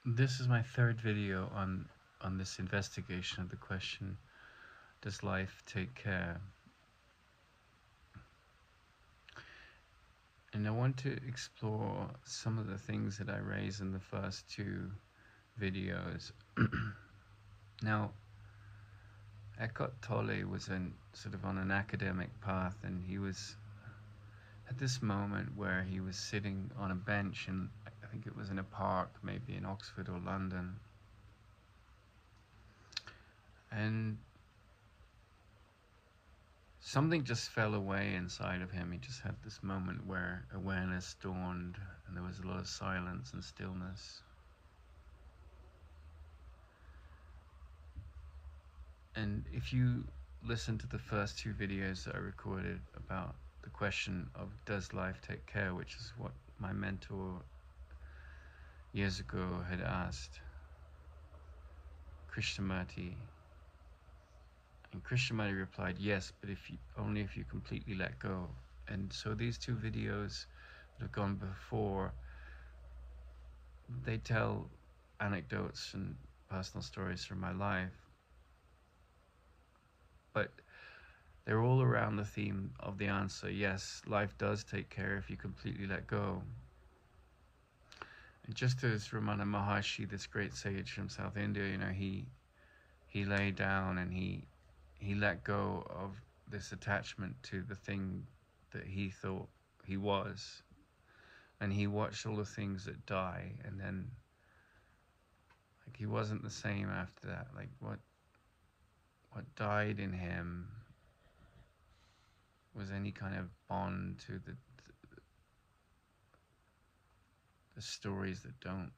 This is my third video on this investigation of the question, does life take care? And I want to explore some of the things that I raised in the first two videos. Now, Eckhart Tolle was sort of on an academic path, and he was at this moment where he was sitting on a bench, and I think it was in a park, maybe in Oxford or London. And something just fell away inside of him. He just had this moment where awareness dawned, and there was a lot of silence and stillness. And if you listen to the first two videos that I recorded about the question of does life take care, which is what my mentor years ago had asked Krishnamurti, and Krishnamurti replied, yes, but only if you completely let go. And so these two videos that have gone before, they tell anecdotes and personal stories from my life, but they're all around the theme of the answer, yes, life does take care if you completely let go. And just as Ramana Maharshi, this great sage from South India, he lay down and he let go of this attachment to the thing that he thought he was, and he watched all the things that die, and then he wasn't the same after that. What died in him was any kind of bond to the stories that don't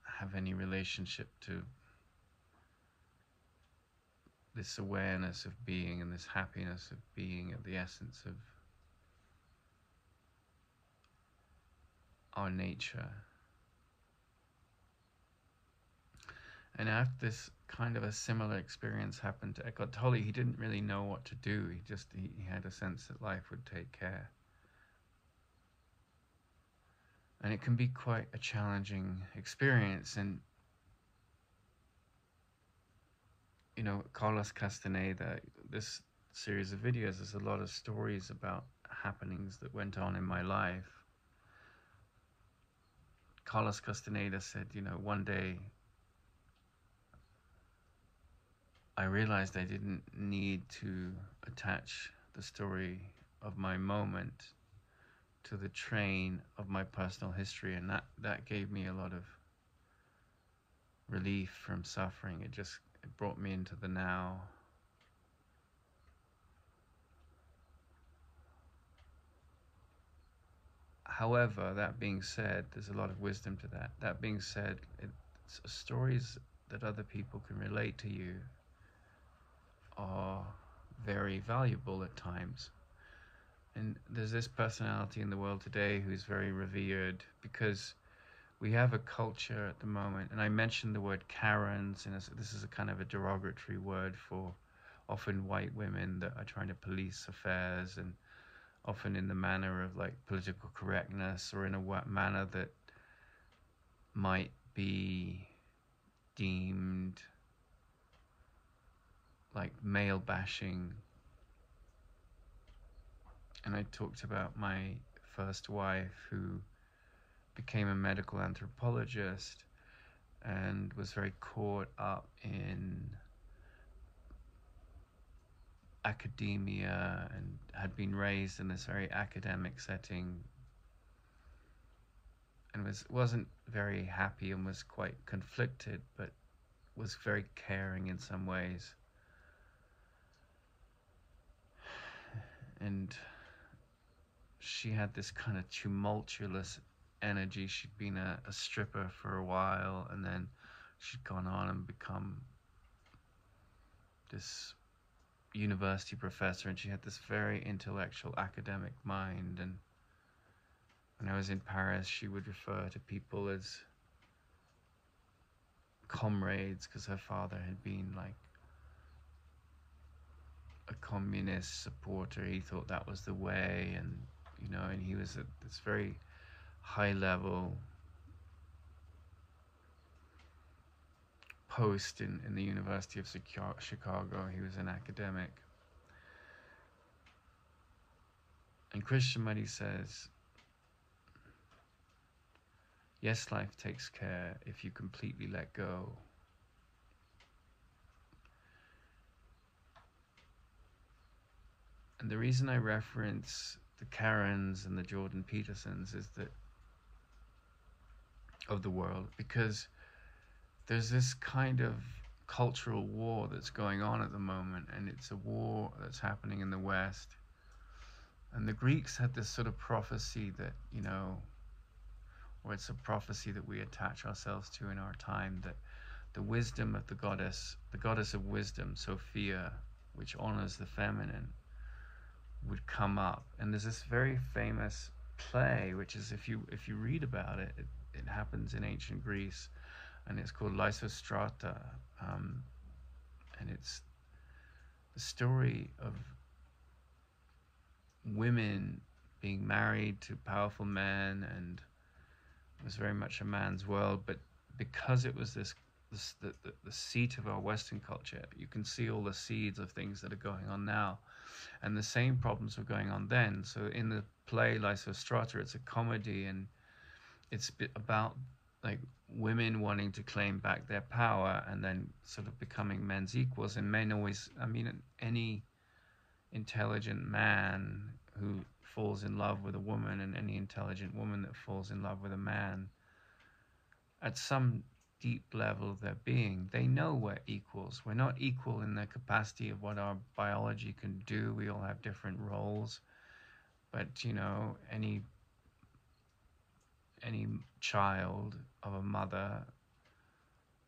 have any relationship to this awareness of being and this happiness of being at the essence of our nature. And after this kind of a similar experience happened to Eckhart Tolle, he didn't really know what to do. He had a sense that life would take care. And it can be quite a challenging experience. And Carlos Castaneda, this series of videos, there's a lot of stories about happenings that went on in my life. Carlos Castaneda said, one day I realized I didn't need to attach the story of my moment to the train of my personal history, and that gave me a lot of relief from suffering. It brought me into the now. However, that being said, there's a lot of wisdom to that. That being said, stories that other people can relate to you are very valuable at times. And there's this personality in the world today who's very revered because we have a culture at the moment, and I mentioned the word Karens, and this is a kind of a derogatory word for often white women that are trying to police affairs, and often in the manner of political correctness, or in a manner that might be deemed like male bashing. And I talked about my first wife who became a medical anthropologist and was very caught up in academia and had been raised in this very academic setting, and wasn't very happy and was quite conflicted, but was very caring in some ways. And she had this kind of tumultuous energy. She'd been a stripper for a while, and then she'd gone on and become this university professor, and she had this very intellectual academic mind. And when I was in Paris, she would refer to people as comrades because her father had been like a communist supporter. He thought that was the way, and and he was at this very high level post in the University of Chicago. He was an academic. And Krishnamurti says, yes, life takes care if you completely let go. And the reason I reference the Karens and the Jordan Petersons is that of the world, because there's this kind of cultural war that's going on at the moment, and it's a war that's happening in the West. And the Greeks had this sort of prophecy that, you know, or it's a prophecy that we attach ourselves to in our time, that the wisdom of the goddess of wisdom, Sophia, which honors the feminine, would come up. And there's this very famous play, which is, if you read about it, it happens in ancient Greece, and it's called Lysistrata, and it's the story of women being married to powerful men, and it was very much a man's world. But because it was the seat of our Western culture, you can see all the seeds of things that are going on now, and the same problems were going on then. So in the play Lysistrata, it's a comedy, and it's about like women wanting to claim back their power and then sort of becoming men's equals. And men always, I mean, any intelligent man who falls in love with a woman, and any intelligent woman that falls in love with a man, at some deep level of their being, they know we're equals. We're not equal in the capacity of what our biology can do. We all have different roles. But, you know, any child of a mother,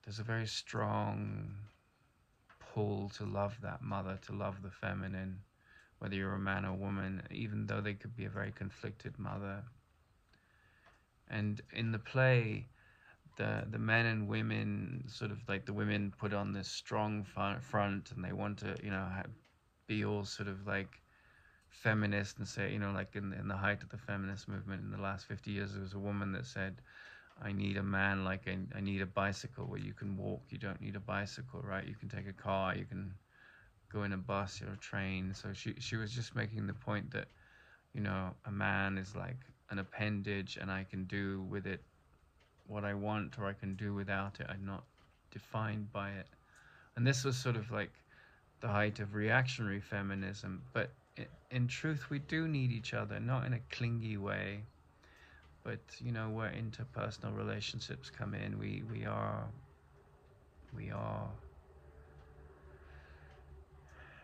there's a very strong pull to love that mother, to love the feminine, whether you're a man or woman, even though they could be a very conflicted mother. And in the play, the men and women, sort of like the women put on this strong front, and they want to, you know, be all sort of like feminist and say, you know, like in the height of the feminist movement in the last 50 years, there was a woman that said, I need a man like I need a bicycle where you can walk. You don't need a bicycle, right? You can take a car, you can go in a bus or a train. So she was just making the point that, you know, a man is like an appendage, and I can do with it what I want, or I can do without it. I'm not defined by it. And this was sort of like the height of reactionary feminism. But in truth, we do need each other, not in a clingy way, but, you know, where interpersonal relationships come in, we are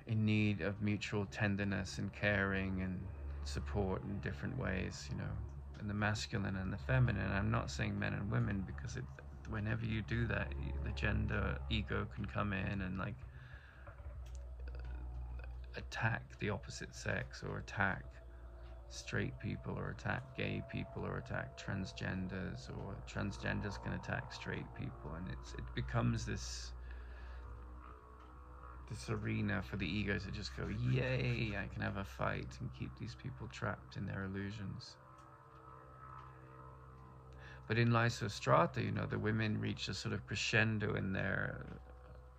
in need of mutual tenderness and caring and support in different ways, you know, and the masculine and the feminine. I'm not saying men and women, because whenever you do that, the gender ego can come in and like attack the opposite sex, or attack straight people, or attack gay people, or attack transgenders, or transgenders can attack straight people, and it becomes this arena for the ego to just go, yay, I can have a fight and keep these people trapped in their illusions. But in Lysistrata, you know, the women reached a sort of crescendo in their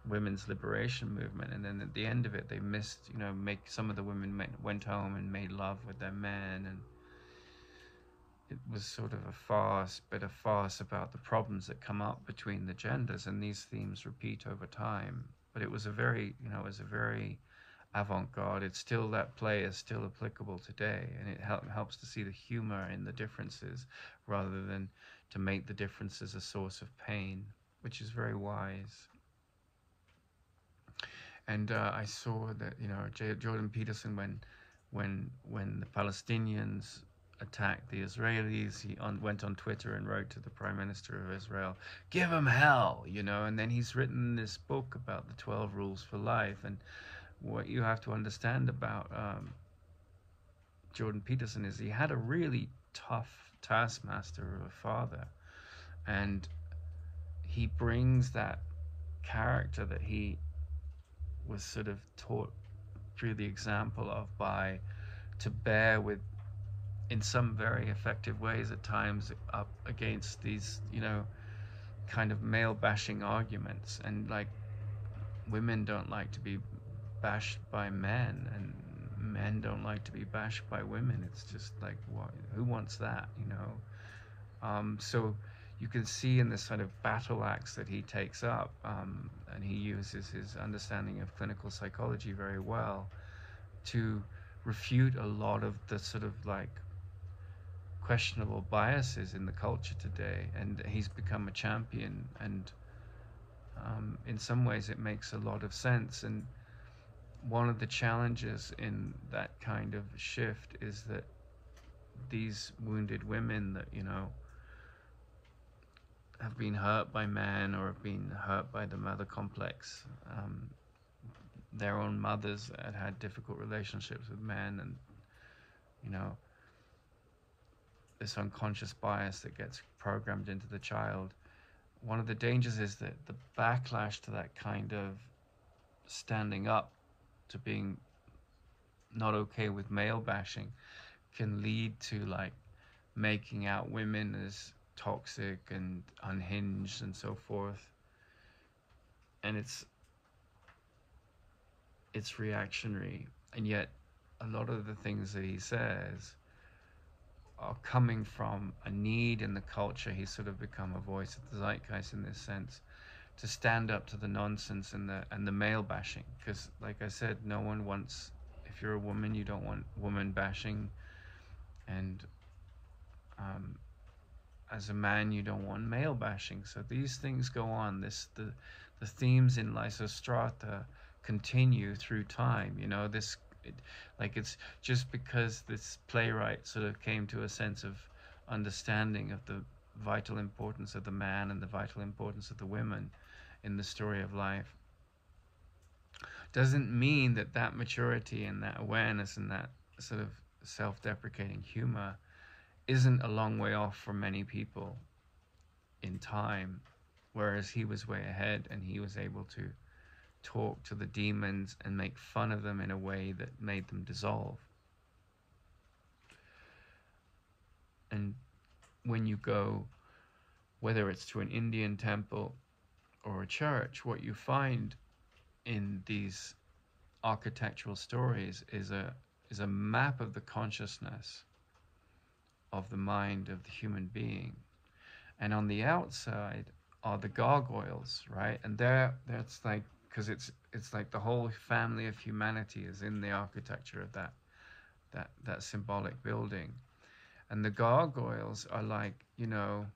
women's liberation movement, and then at the end of it, they missed, you know, some of the women went home and made love with their men, and it was sort of a farce, but a farce about the problems that come up between the genders, and these themes repeat over time. But it was a very, you know, it was a very avant-garde. It's still, that play is still applicable today, and it helps to see the humor in the differences rather than to make the differences a source of pain, which is very wise. And I saw that, you know, Jordan Peterson, when the Palestinians attacked the Israelis, he went on Twitter and wrote to the Prime Minister of Israel, give them hell, you know. And then he's written this book about the 12 rules for life. And what you have to understand about Jordan Peterson is he had a really tough taskmaster of a father, and he brings that character that he was sort of taught through the example of to bear with, in some very effective ways at times, up against these, you know, kind of male bashing arguments, and like women don't like to be bashed by men, and men don't like to be bashed by women. It's just like, what, who wants that, you know? So you can see in this sort of battle axe that he takes up, and he uses his understanding of clinical psychology very well to refute a lot of the sort of like questionable biases in the culture today. And he's become a champion, and in some ways it makes a lot of sense. And one of the challenges in that kind of shift is that these wounded women that, you know, have been hurt by men or have been hurt by the mother complex, their own mothers had had difficult relationships with men, and, you know, this unconscious bias that gets programmed into the child. One of the dangers is that the backlash to that kind of standing up to being not okay with male bashing can lead to like making out women as toxic and unhinged and so forth. And it's reactionary, and yet a lot of the things that he says are coming from a need in the culture. He's sort of become a voice of the zeitgeist in this sense, to stand up to the nonsense and the male bashing. Because like I said, no one wants, if you're a woman, you don't want woman bashing, and as a man, you don't want male bashing. So these things go on. The themes in Lysistrata continue through time. You know, it's just because this playwright sort of came to a sense of understanding of the vital importance of the man and the vital importance of the women in the story of life, doesn't mean that that maturity and that awareness and that sort of self-deprecating humor isn't a long way off for many people in time, whereas he was way ahead, and he was able to talk to the demons and make fun of them in a way that made them dissolve. And when you go, whether it's to an Indian temple or a church, what you find in these architectural stories is a map of the consciousness of the mind of the human being. And on the outside are the gargoyles, right? And that's like, because it's like the whole family of humanity is in the architecture of that symbolic building. And the gargoyles are like, you know,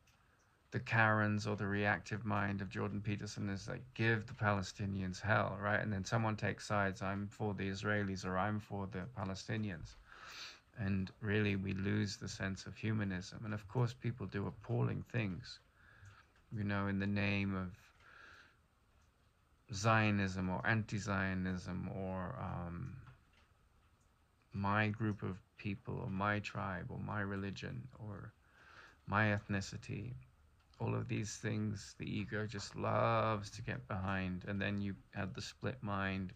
the Karens or the reactive mind of Jordan Peterson is like, give the Palestinians hell, right? And then someone takes sides, I'm for the Israelis or I'm for the Palestinians. And really we lose the sense of humanism. And of course people do appalling things, you know, in the name of Zionism or anti-Zionism or my group of people or my tribe or my religion or my ethnicity. All of these things the ego just loves to get behind, and then you have the split mind.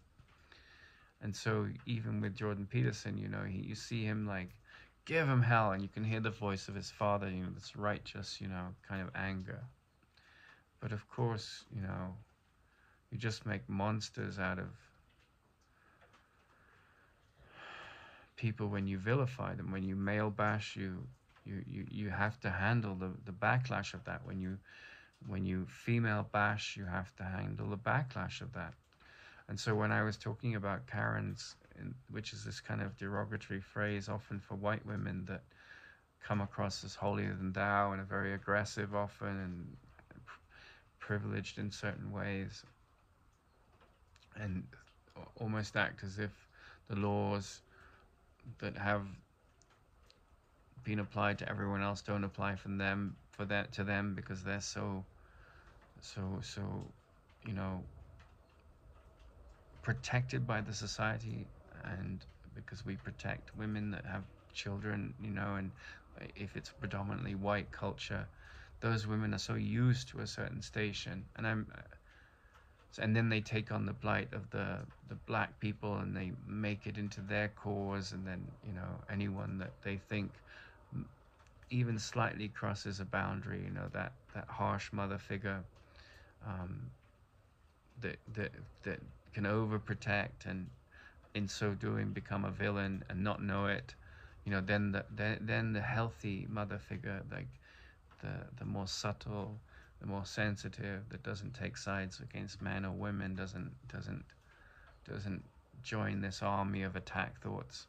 And so even with Jordan Peterson, you know, you see him like, give him hell, and you can hear the voice of his father, you know, this righteous, you know, kind of anger. But of course, you know, you just make monsters out of people when you vilify them. When you male bash, you have to handle the backlash of that. When you female bash, you have to handle the backlash of that. And so when I was talking about Karens, which is this kind of derogatory phrase often for white women that come across as holier than thou and are very aggressive often and privileged in certain ways, and almost act as if the laws that have been applied to everyone else don't apply to them because they're so you know, protected by the society, and because we protect women that have children, you know, and if it's predominantly white culture, those women are so used to a certain station, and then they take on the plight of the black people and they make it into their cause, and then, you know, anyone that they think even slightly crosses a boundary, you know, that harsh mother figure, um, that that can overprotect and in so doing become a villain and not know it, then the healthy mother figure, like the more subtle, the more sensitive, that doesn't take sides against men or women, doesn't join this army of attack thoughts.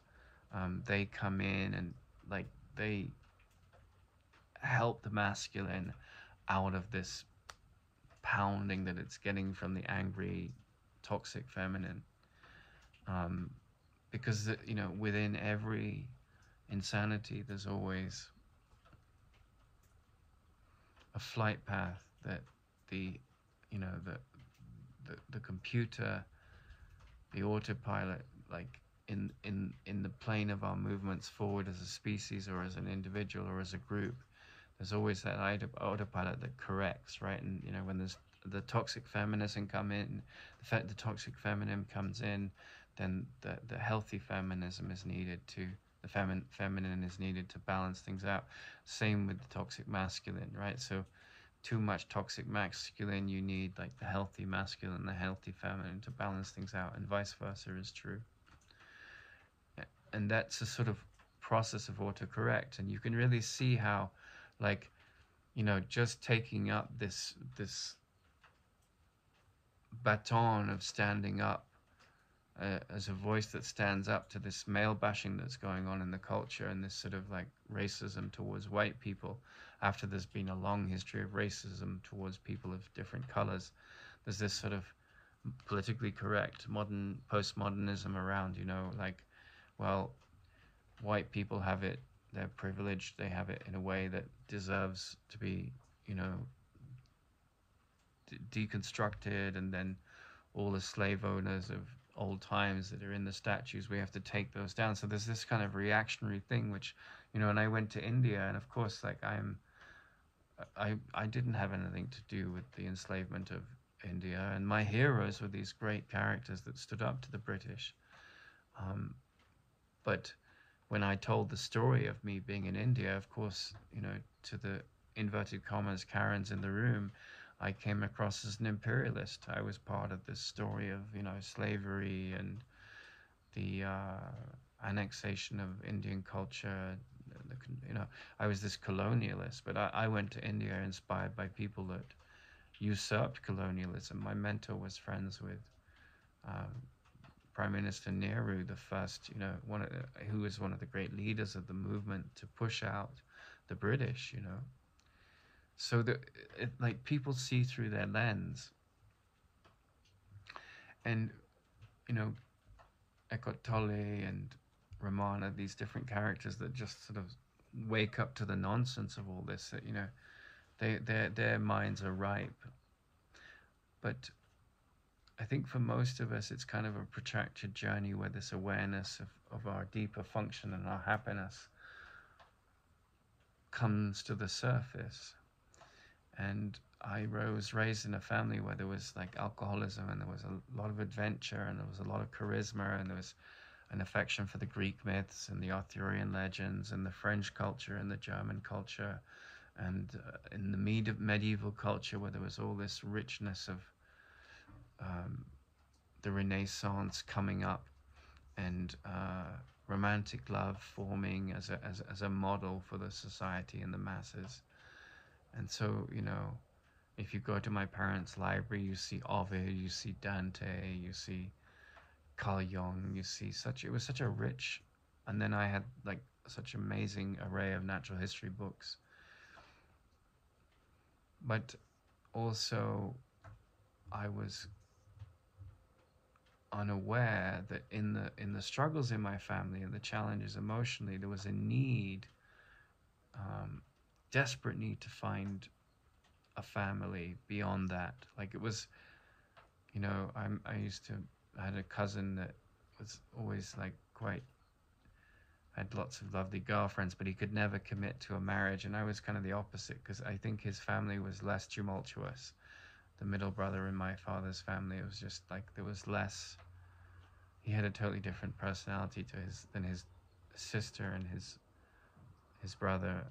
They come in and like they help the masculine out of this pounding that it's getting from the angry, toxic feminine. Um, because within every insanity, there's always a flight path that the you know the computer, the autopilot, like in the plane of our movements forward as a species or as an individual or as a group, there's always that autopilot that corrects, right? And when there's the toxic feminism come in, the toxic feminine comes in, then the healthy feminism is needed to the feminine is needed to balance things out. Same with the toxic masculine, right? So too much toxic masculine, you need like the healthy masculine, the healthy feminine to balance things out, and vice versa is true. And that's a sort of process of autocorrect, and you can really see how, like, just taking up this baton of standing up as a voice that stands up to this male bashing that's going on in the culture, and this sort of like racism towards white people, after there's been a long history of racism towards people of different colors. There's this sort of politically correct modern postmodernism around, like, well, white people have it, they're privileged, they have it in a way that deserves to be, deconstructed, and then all the slave owners of old times that are in the statues, we have to take those down. So there's this kind of reactionary thing, which, and I went to India, and of course, like, I didn't have anything to do with the enslavement of India, and my heroes were these great characters that stood up to the British. But when I told the story of me being in India, of course, to the inverted commas Karens in the room, I came across as an imperialist. I was part of this story of, slavery and the annexation of Indian culture. I was this colonialist, but I went to India inspired by people that usurped colonialism. My mentor was friends with Prime Minister Nehru, the first, who was one of the great leaders of the movement to push out the British, So like, people see through their lens, and Eckhart Tolle and Ramana, these different characters that just sort of wake up to the nonsense of all this. That their minds are ripe, but I think for most of us, it's kind of a protracted journey where this awareness of our deeper function and our happiness comes to the surface. And I was raised in a family where there was like alcoholism, and there was a lot of adventure, and there was a lot of charisma, and there was an affection for the Greek myths and the Arthurian legends and the French culture and the German culture, and in the medieval culture where there was all this richness of the Renaissance coming up, and romantic love forming as a model for the society and the masses. And so, if you go to my parents' library, you see Ovid, you see Dante, you see Carl Jung, you see it was such a rich, and then I had like such amazing array of natural history books. But also, I was unaware that in the struggles in my family and the challenges emotionally, there was a need, desperate need to find a family beyond that. Like, it was, I had a cousin that was always like had lots of lovely girlfriends, but he could never commit to a marriage. And I was kind of the opposite, because I think his family was less tumultuous. The middle brother in my father's family, it was just like there was less. He had a totally different personality than his sister and his brother.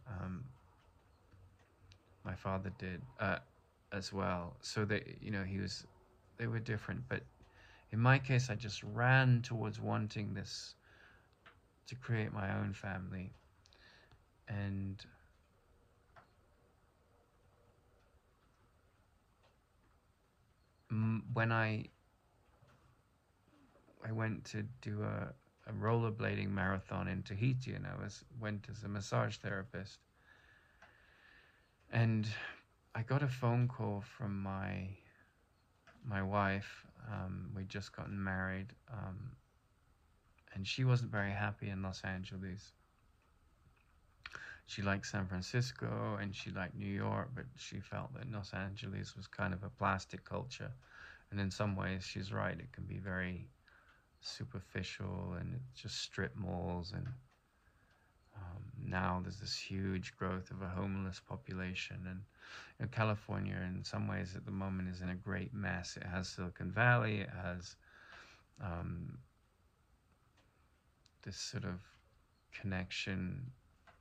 My father did as well. So they, you know, they were different. But in my case, I just ran towards wanting this to create my own family. And when I went to do a rollerblading marathon in Tahiti, and went as a massage therapist, and I got a phone call from my wife. We'd just gotten married, and she wasn't very happy in Los Angeles. She liked San Francisco and she liked New York, but she felt that Los Angeles was kind of a plastic culture. And in some ways, she's right. It can be very superficial, and it's just strip malls. And now there's this huge growth of a homeless population. And you know, California, in some ways, at the moment, is in a great mess. It has Silicon Valley. It has this sort of connection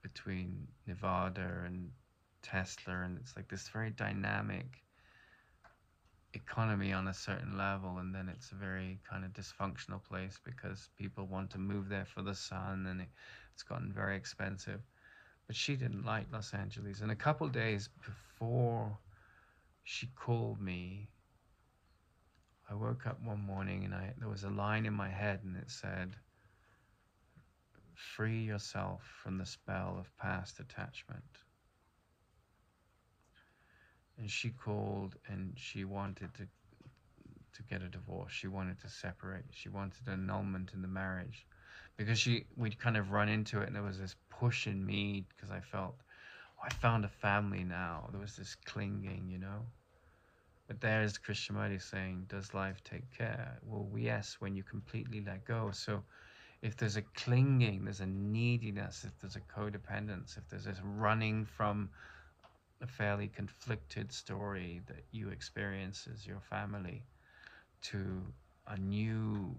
between Nevada and Tesla, and it's like this very dynamic economy on a certain level, and then it's a very kind of dysfunctional place because people want to move there for the sun, and it's gotten very expensive. But she didn't like Los Angeles, and a couple days before she called me, I woke up one morning and there was a line in my head, and it said, "Free yourself from the spell of past attachment." And she called and she wanted to get a divorce. She wanted to separate. She wanted an annulment in the marriage because we'd kind of run into it, and there was this push in me because I felt, oh, I found a family now. There was this clinging, you know. But there's Krishnamurti saying, does life take care? Well, yes, when you completely let go. So if there's a clinging, there's a neediness, if there's a codependence, if there's this running from a fairly conflicted story that you experience as your family to a new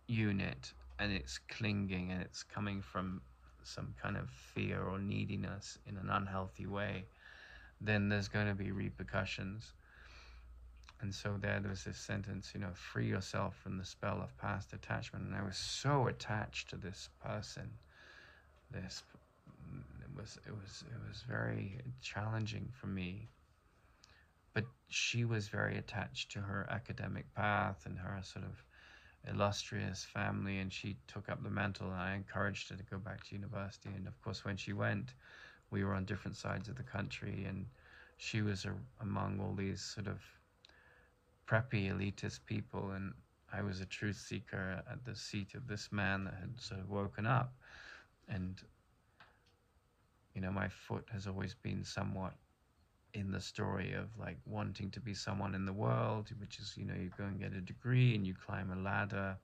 unit, and it's clinging and it's coming from some kind of fear or neediness in an unhealthy way, then there's going to be repercussions. And so there was this sentence, you know, free yourself from the spell of past attachment. And I was so attached to this person. It was very challenging for me. But she was very attached to her academic path and her sort of illustrious family, and she took up the mantle, and I encouraged her to go back to university. And of course, when she went, we were on different sides of the country, and she was among all these sort of preppy elitist people, and I was a truth seeker at the seat of this man that had sort of woken up. And you know, my foot has always been somewhat in the story of like wanting to be someone in the world, which is, you know, you go and get a degree and you climb a ladder.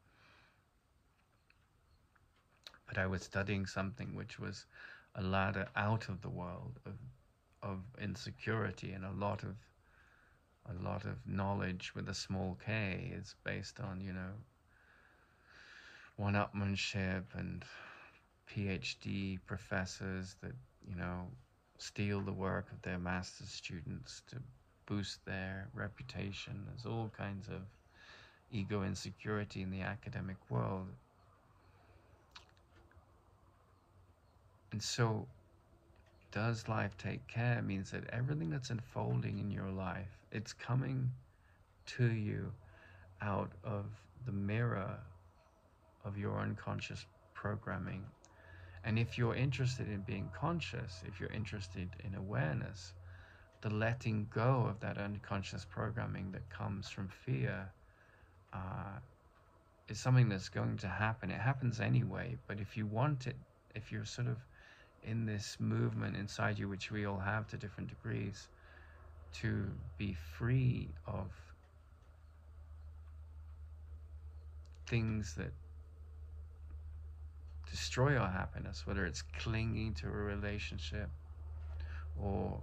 But I was studying something which was a ladder out of the world of insecurity, and a lot of knowledge with a small K is based on, you know, one-upmanship and PhD professors that, you know, steal the work of their master's students to boost their reputation. There's all kinds of ego insecurity in the academic world. And so, does life take care means that everything that's unfolding in your life, it's coming to you out of the mirror of your unconscious programming. And if you're interested in being conscious, if you're interested in awareness, the letting go of that unconscious programming that comes from fear is something that's going to happen. It happens anyway, but if you want it, if you're sort of in this movement inside you, which we all have to different degrees, to be free of things that destroy our happiness, whether it's clinging to a relationship or,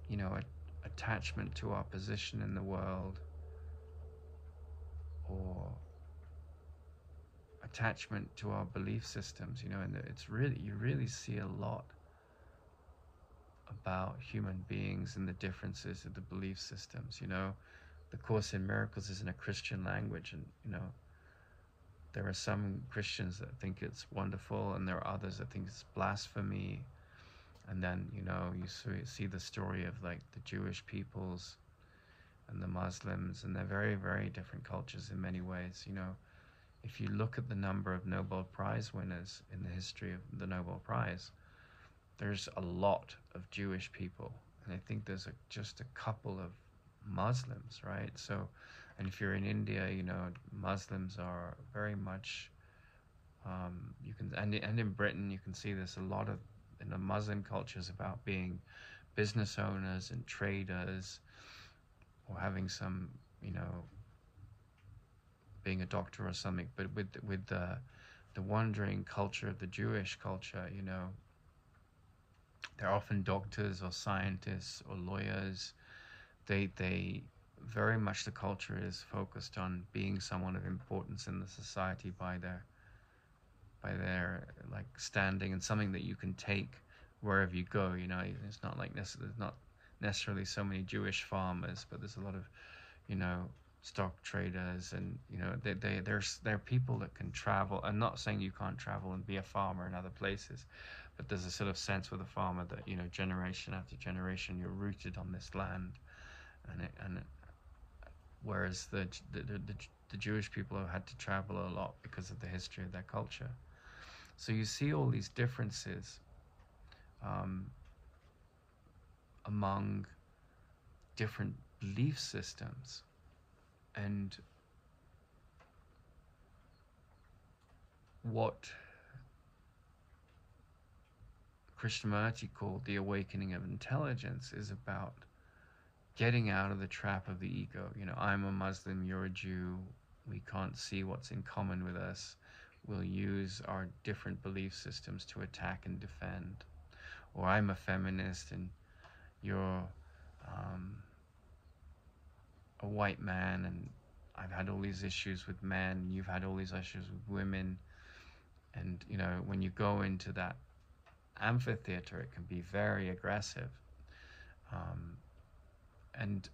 you know, attachment to our position in the world, or attachment to our belief systems, you know, and it's really, you really see a lot about human beings and the differences of the belief systems. The Course in Miracles is in a Christian language, and there are some Christians that think it's wonderful, and there are others that think it's blasphemy. And then you see the story of like the Jewish peoples and the Muslims, and they're very, very different cultures in many ways. If you look at the number of Nobel Prize winners in the history of the Nobel Prize, there's a lot of Jewish people, and I think there's just a couple of Muslims, right? So, and if you're in India, Muslims are very much, you can, and in Britain, you can see there's a lot of, in the Muslim cultures, about being business owners and traders, or having some, being a doctor or something. But with the wandering culture of the Jewish culture, they're often doctors or scientists or lawyers. They very much, the culture is focused on being someone of importance in the society by their like standing, and something that you can take wherever you go. It's not like there's not necessarily so many Jewish farmers, but there's a lot of stock traders, and they're people that can travel. I'm not saying you can't travel and be a farmer in other places, but there's a sort of sense with a farmer that generation after generation you're rooted on this land, and whereas the Jewish people have had to travel a lot because of the history of their culture. So you see all these differences among different belief systems, and what Krishnamurti called the awakening of intelligence is about getting out of the trap of the ego. I'm a Muslim, you're a Jew, we can't see what's in common with us. We'll use our different belief systems to attack and defend. Or I'm a feminist and you're a white man, and I've had all these issues with men, you've had all these issues with women. And when you go into that amphitheater, it can be very aggressive, and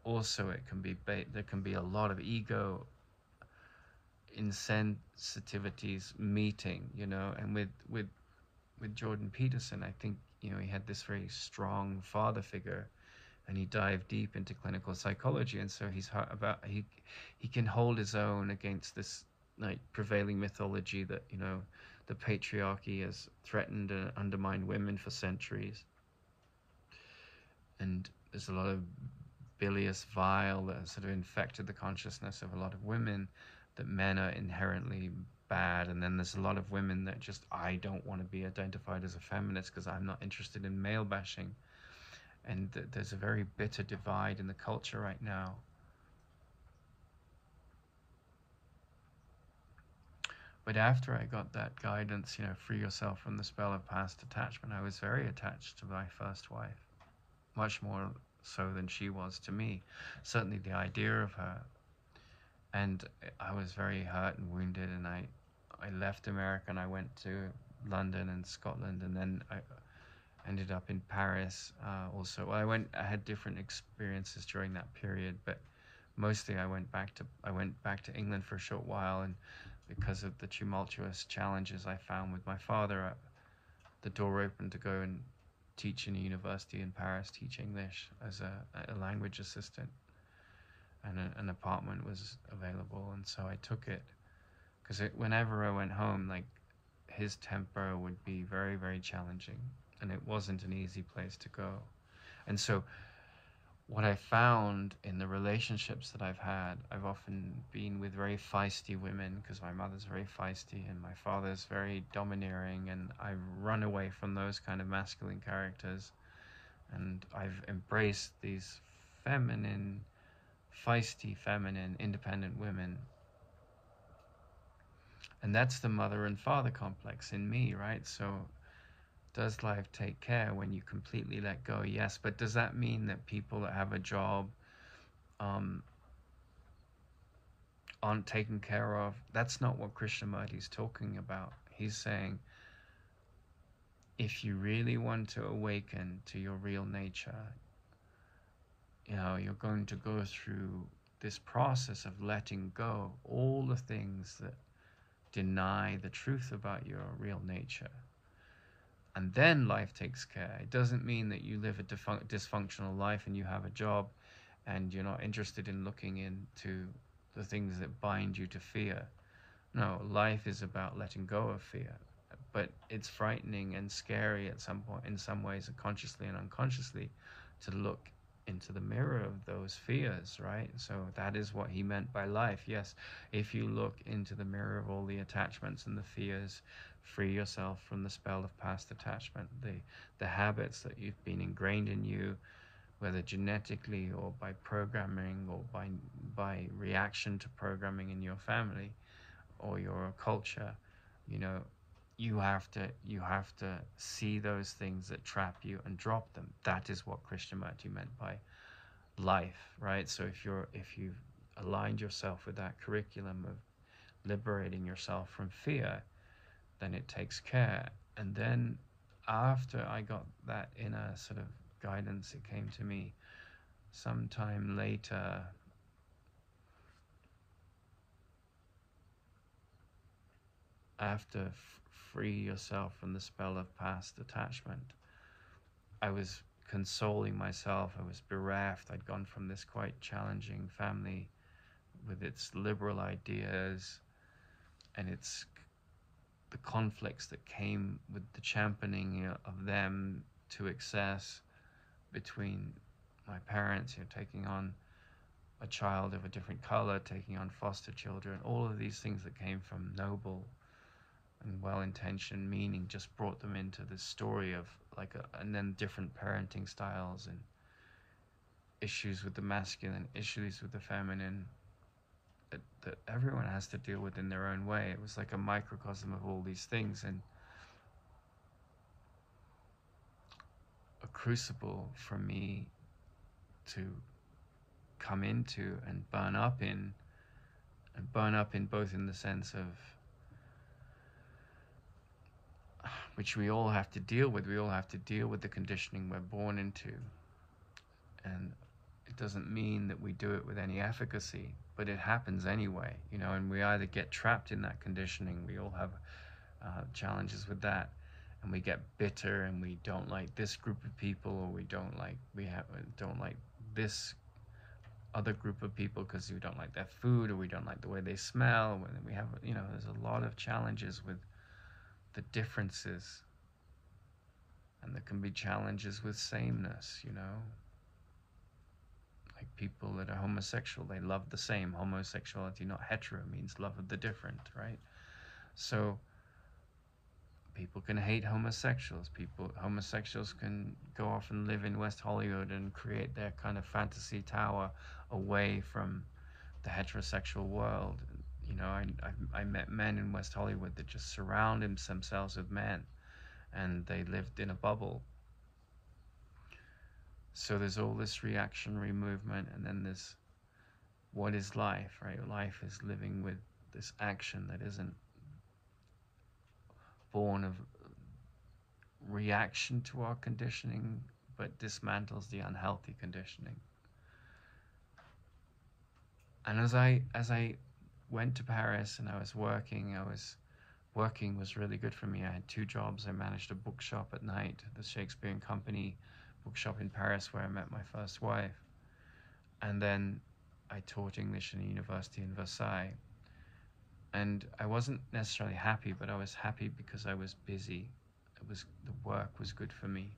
also it can be there can be a lot of ego insensitivities meeting, and with Jordan Peterson, I think he had this very strong father figure, and he dived deep into clinical psychology, and so he can hold his own against this like prevailing mythology that the patriarchy has threatened and undermined women for centuries, and there's a lot of bilious bile that has sort of infected the consciousness of a lot of women, that men are inherently bad. And then there's a lot of women that just, I don't want to be identified as a feminist because I'm not interested in male bashing. And there's a very bitter divide in the culture right now. But after I got that guidance, free yourself from the spell of past attachment, I was very attached to my first wife, much more so than she was to me. Certainly the idea of her. And I was very hurt and wounded, and I left America and I went to London and Scotland, and then I ended up in Paris also. Well, I had different experiences during that period, but mostly I went back to England for a short while, and because of the tumultuous challenges I found with my father, the door opened to go and teach in a university in Paris, teach English as a language assistant, and an apartment was available, and so I took it, because whenever I went home, like, his temper would be very, very challenging, and it wasn't an easy place to go. And so what I found in the relationships that I've had, I've often been with very feisty women, because my mother's very feisty and my father's very domineering, and I've run away from those kind of masculine characters, and I've embraced these feminine, feisty, feminine, independent women. And that's the mother and father complex in me, right? So does life take care when you completely let go? Yes, but does that mean that people that have a job aren't taken care of? That's not what Krishnamurti is talking about. He's saying if you really want to awaken to your real nature, you're going to go through this process of letting go all the things that deny the truth about your real nature. And then life takes care. It doesn't mean that you live a dysfunctional life and you have a job and you're not interested in looking into the things that bind you to fear. No, life is about letting go of fear. But it's frightening and scary at some point, in some ways, consciously and unconsciously, to look into the mirror of those fears, right? So that is what he meant by life. Yes, if you look into the mirror of all the attachments and the fears, free yourself from the spell of past attachment, the habits that you've been ingrained in you, whether genetically or by programming or by reaction to programming in your family or your culture. you know you have to see those things that trap you and drop them. That is what Krishnamurti meant by life, right? So if you've aligned yourself with that curriculum of liberating yourself from fear, then it takes care. And then after I got that inner sort of guidance, it came to me sometime later, after free yourself from the spell of past attachment. I was consoling myself. I was bereft. I'd gone from this quite challenging family with its liberal ideas and its the conflicts that came with the championing of them to excess between my parents, taking on a child of a different color, taking on foster children, all of these things that came from noble and well-intentioned meaning just brought them into this story of and then different parenting styles and issues with the masculine, issues with the feminine, that everyone has to deal with in their own way. It was like a microcosm of all these things, and a crucible for me to come into and burn up in both in the sense of which we all have to deal with. We all have to deal with the conditioning we're born into. And it doesn't mean that we do it with any efficacy, but it happens anyway, and we either get trapped in that conditioning. We all have challenges with that, and we get bitter and we don't like this group of people, or we don't like this other group of people because we don't like their food, or we don't like the way they smell. And we have, there's a lot of challenges with the differences, and there can be challenges with sameness. Like people that are homosexual, they love the same. Homosexuality, not hetero, means love of the different, right? So people can hate homosexuals. Homosexuals can go off and live in West Hollywood and create their kind of fantasy tower away from the heterosexual world. I met men in West Hollywood that just surround themselves with men, and they lived in a bubble. So there's all this reactionary movement, and then there's what is life, right? Life is living with this action that isn't born of reaction to our conditioning, but dismantles the unhealthy conditioning. And as I went to Paris and I was working was really good for me. I had 2 jobs. I managed a bookshop at night, the Shakespeare and Company bookshop in Paris, where I met my first wife. And then I taught English in a university in Versailles. And I wasn't necessarily happy, but I was happy because I was busy. The work was good for me.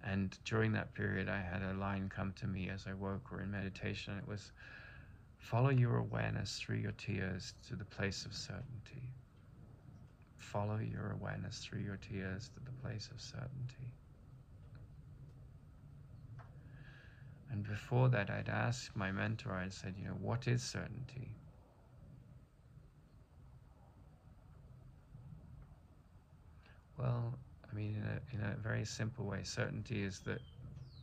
And during that period, I had a line come to me as I woke or in meditation. It was, follow your awareness through your tears to the place of certainty. Follow your awareness through your tears to the place of certainty. And before that, I'd asked my mentor, I said, what is certainty? Well, in a very simple way, certainty is that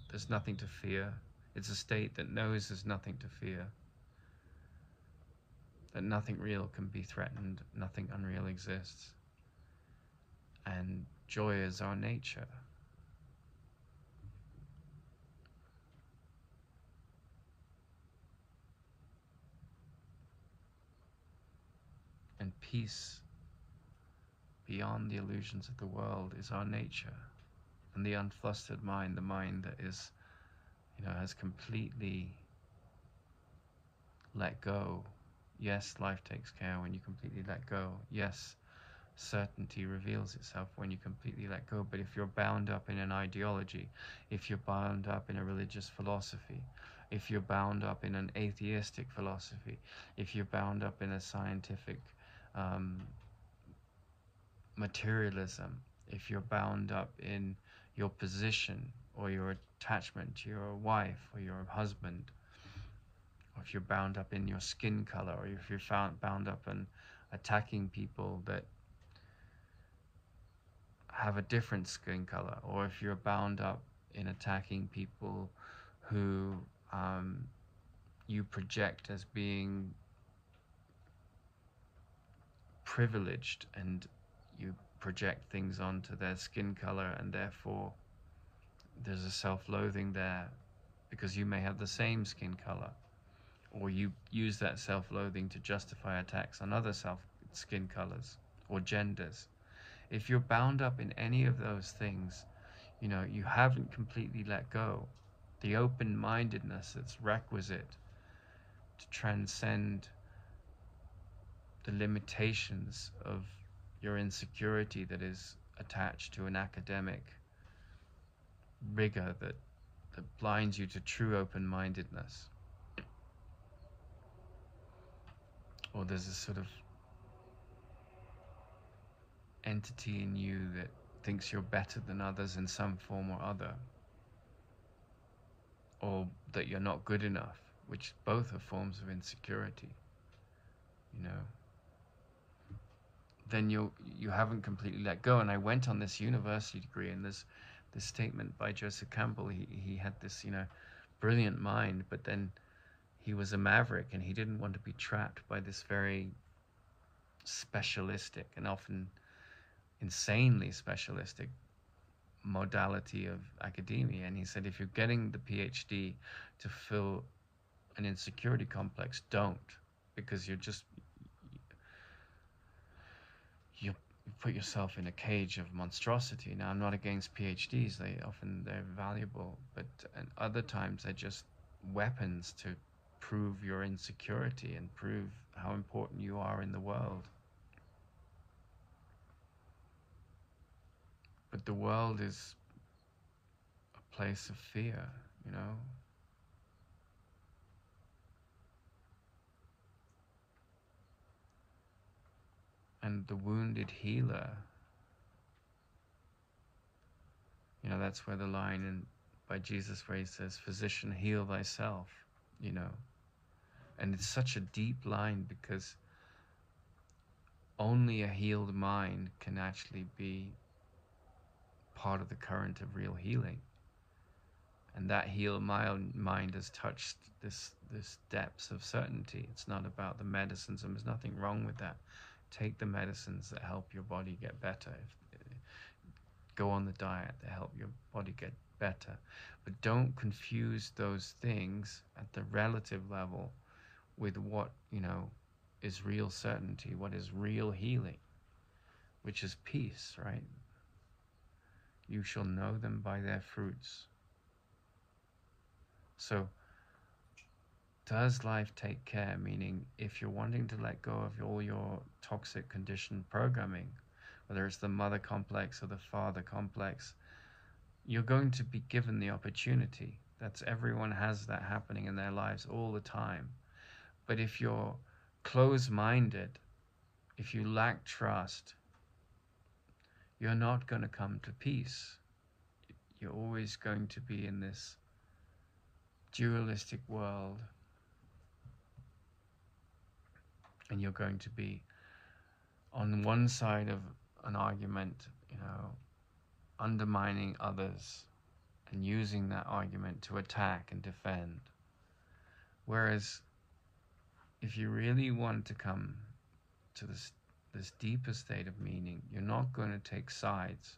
there's nothing to fear. It's a state that knows there's nothing to fear. That nothing real can be threatened, nothing unreal exists. And joy is our nature. And peace beyond the illusions of the world is our nature. And the unflustered mind, the mind that is, has completely let go. Yes, life takes care when you completely let go. Yes, certainty reveals itself when you completely let go. But if you're bound up in an ideology, if you're bound up in a religious philosophy, if you're bound up in an atheistic philosophy, if you're bound up in a scientific materialism, if you're bound up in your position or your attachment to your wife or your husband, or if you're bound up in your skin color, or if you're bound up in attacking people that have a different skin color, or if you're bound up in attacking people who you project as being privileged, and you project things onto their skin color, and therefore there's a self-loathing there because you may have the same skin color, or you use that self-loathing to justify attacks on other skin colors or genders. If you're bound up in any of those things, you haven't completely let go. The open-mindedness that's requisite to transcend the limitations of your insecurity that is attached to an academic rigor that blinds you to true open-mindedness. Or there's a sort of entity in you that thinks you're better than others in some form or other, or that you're not good enough, which both are forms of insecurity, then you haven't completely let go. And I went on this university degree, and there's this statement by Joseph Campbell. He had this brilliant mind, but then he was a maverick, and he didn't want to be trapped by this very specialistic and often insanely specialistic modality of academia. And he said, if you're getting the PhD to fill an insecurity complex, don't, because you put yourself in a cage of monstrosity. Now, I'm not against PhDs. They're valuable, but at other times they're just weapons to prove your insecurity and prove how important you are in the world. But the world is a place of fear, And the wounded healer, that's where the line by Jesus where he says, physician, heal thyself, And it's such a deep line, because only a healed mind can actually be part of the current of real healing. And that healed mind has touched this depths of certainty. It's not about the medicines, and there's nothing wrong with that. Take the medicines that help your body get better. Go on the diet that help your body get better. But don't confuse those things at the relative level with what, is real certainty, what is real healing, which is peace, right? You shall know them by their fruits. So, does life take care? Meaning, if you're wanting to let go of all your toxic conditioned programming, whether it's the mother complex or the father complex, you're going to be given the opportunity. Everyone has that happening in their lives all the time. But if you're closed-minded, if you lack trust, you're not going to come to peace. You're always going to be in this dualistic world, and you're going to be on one side of an argument, undermining others and using that argument to attack and defend. Whereas if you really want to come to this deeper state of meaning, you're not going to take sides.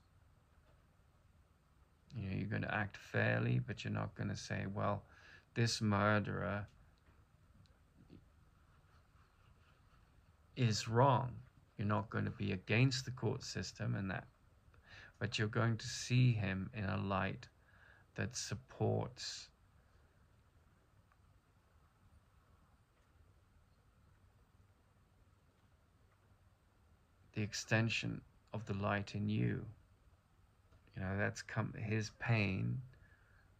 You know, you're going to act fairly, but you're not going to say, well, this murderer is wrong. You're not going to be against the court system and that, but you're going to see him in a light that supports the extension of the light in you. You know, that's his pain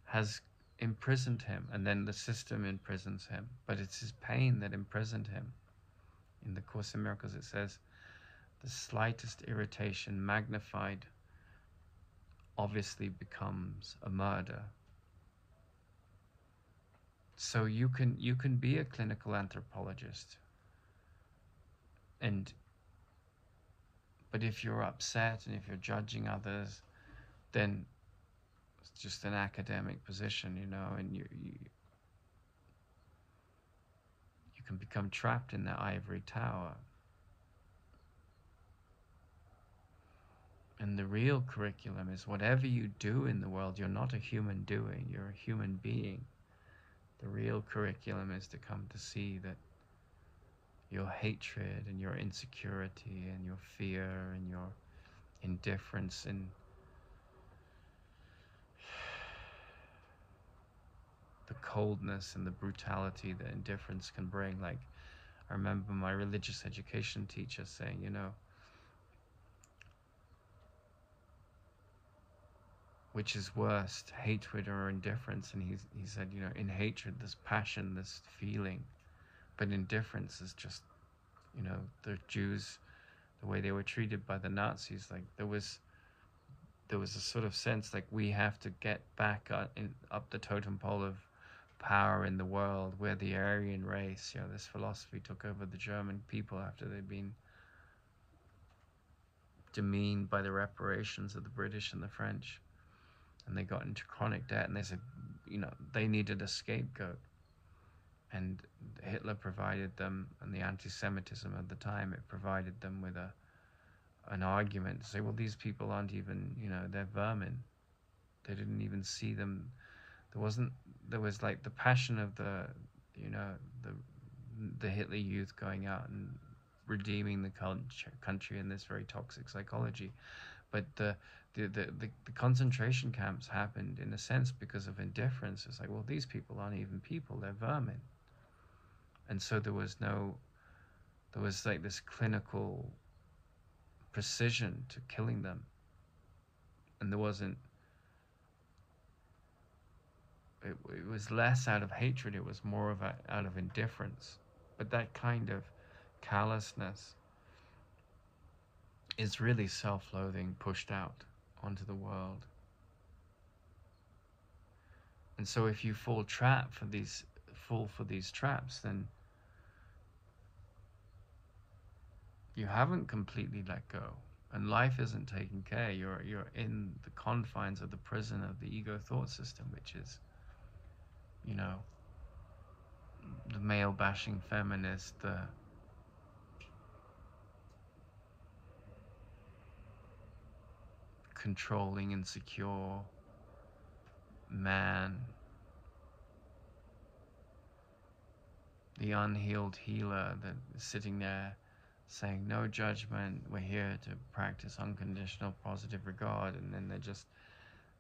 has imprisoned him, and then the system imprisons him, but it's his pain that imprisoned him. In the Course in Miracles it says, the slightest irritation magnified obviously becomes a murder. So you can be a clinical anthropologist, but if you're upset and if you're judging others, then it's just an academic position, you know, and you can become trapped in that ivory tower. And the real curriculum is whatever you do in the world, you're not a human doing, you're a human being. The real curriculum is to come to see that your hatred and your insecurity and your fear and your indifference and the coldness and the brutality that indifference can bring. Like, I remember my religious education teacher saying, you know, which is worst, hatred or indifference? And he said, you know, in hatred there's passion, there's feeling, but indifference is just, you know, the Jews, the way they were treated by the Nazis, like there was a sort of sense like we have to get back up the totem pole of power in the world. We're the Aryan race. You know, this philosophy took over the German people after they'd been demeaned by the reparations of the British and the French, and they got into chronic debt, and they said, you know, they needed a scapegoat, and Hitler provided them, and the anti-Semitism of the time, it provided them with an argument to say, well, these people aren't even, you know, they're vermin. They didn't even see them. There was like the passion of the, you know, the Hitler Youth going out and redeeming the country in this very toxic psychology, but the concentration camps happened in a sense because of indifference. It's like, well, these people aren't even people, they're vermin. And so there was like this clinical precision to killing them, and there wasn't, it was less out of hatred, it was more of out of indifference. But that kind of callousness is really self-loathing pushed out onto the world. And so if you fall for these traps, then you haven't completely let go, and life isn't taking care. You're in the confines of the prison of the ego thought system, which is, you know, the male bashing feminist, the controlling insecure man, the unhealed healer that is sitting there saying no judgment, we're here to practice unconditional positive regard, and then they're just,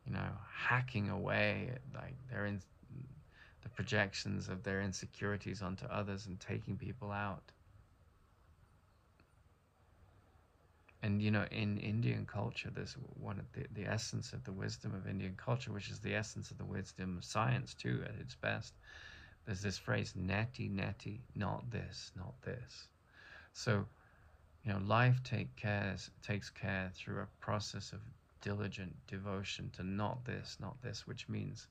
you know, hacking away at like the projections of their insecurities onto others and taking people out. And you know, in Indian culture, there's one of the essence of the wisdom of Indian culture, which is the essence of the wisdom of science too at its best. There's this phrase, neti neti, not this, not this. So, you know, life takes care through a process of diligent devotion to not this, which means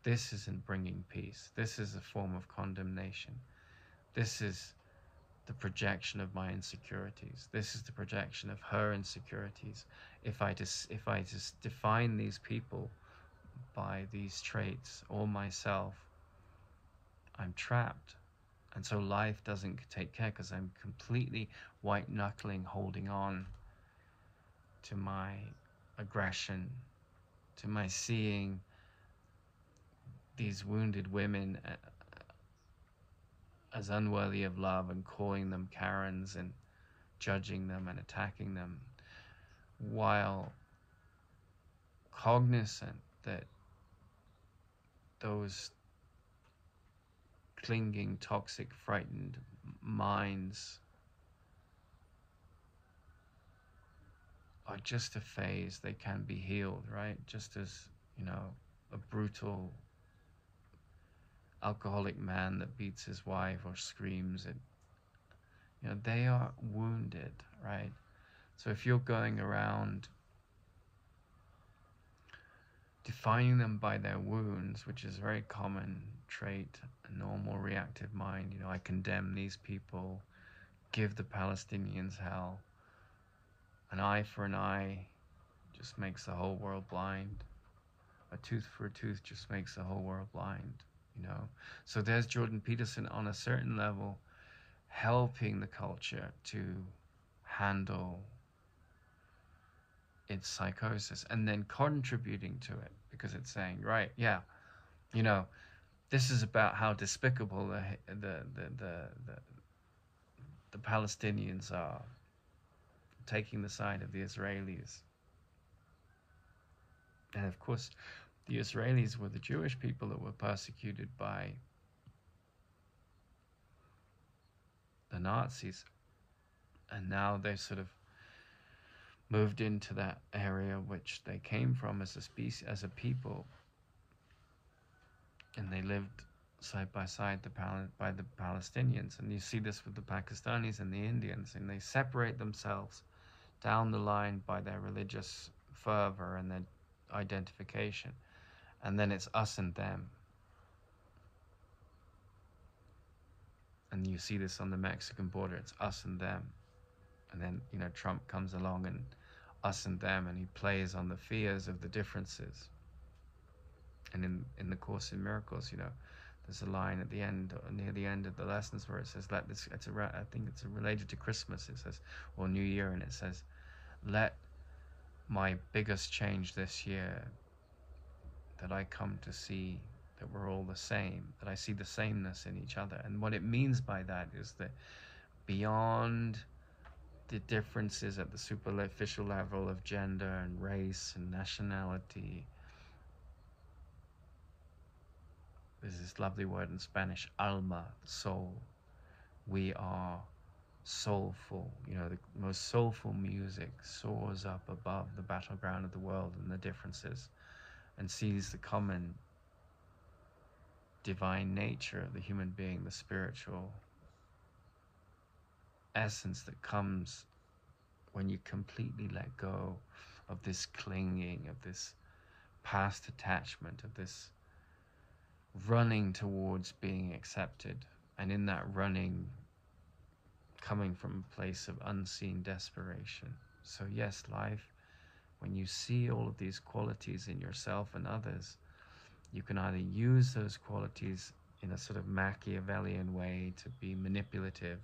this isn't bringing peace. This is a form of condemnation. This is the projection of my insecurities. This is the projection of her insecurities. If I just define these people by these traits or myself, I'm trapped. And so life doesn't take care because I'm completely white-knuckling, holding on to my aggression to my seeing these wounded women as unworthy of love and calling them Karens and judging them and attacking them, while cognizant that those clinging, toxic, frightened minds are just a phase. They can be healed, right? Just as, a brutal alcoholic man that beats his wife or screams at, they are wounded, right? So if you're going around defining them by their wounds, which is a very common trait, a normal reactive mind, I condemn these people, give the Palestinians hell, an eye for an eye just makes the whole world blind, a tooth for a tooth just makes the whole world blind, So there's Jordan Peterson on a certain level helping the culture to handle its psychosis and then contributing to it, because it's saying, right, yeah, this is about how despicable the Palestinians are, taking the side of the Israelis. And of course, the Israelis were the Jewish people that were persecuted by the Nazis, and now they've sort of moved into that area which they came from as a species, as a people, and they lived side by side by the Palestinians. And you see this with the Pakistanis and the Indians, and they separate themselves down the line by their religious fervor and their identification, and then it's us and them. And you see this on the Mexican border, it's us and them. And then, Trump comes along and us and them, and he plays on the fears of the differences. And in the Course in Miracles, there's a line at the end, near the end of the lessons, where it says, I think it's related to Christmas, it says, or New Year, and it says, let my biggest change this year, that I come to see that we're all the same, that I see the sameness in each other. And what it means by that is that beyond the differences at the superficial level of gender and race and nationality, there's this lovely word in Spanish, alma, soul. We are soulful. The most soulful music soars up above the battleground of the world and the differences, and sees the common divine nature of the human being, the spiritual essence that comes when you completely let go of this clinging, of this past attachment, of this running towards being accepted, and in that running coming from a place of unseen desperation. So yes, life, when you see all of these qualities in yourself and others, you can either use those qualities in a sort of Machiavellian way to be manipulative,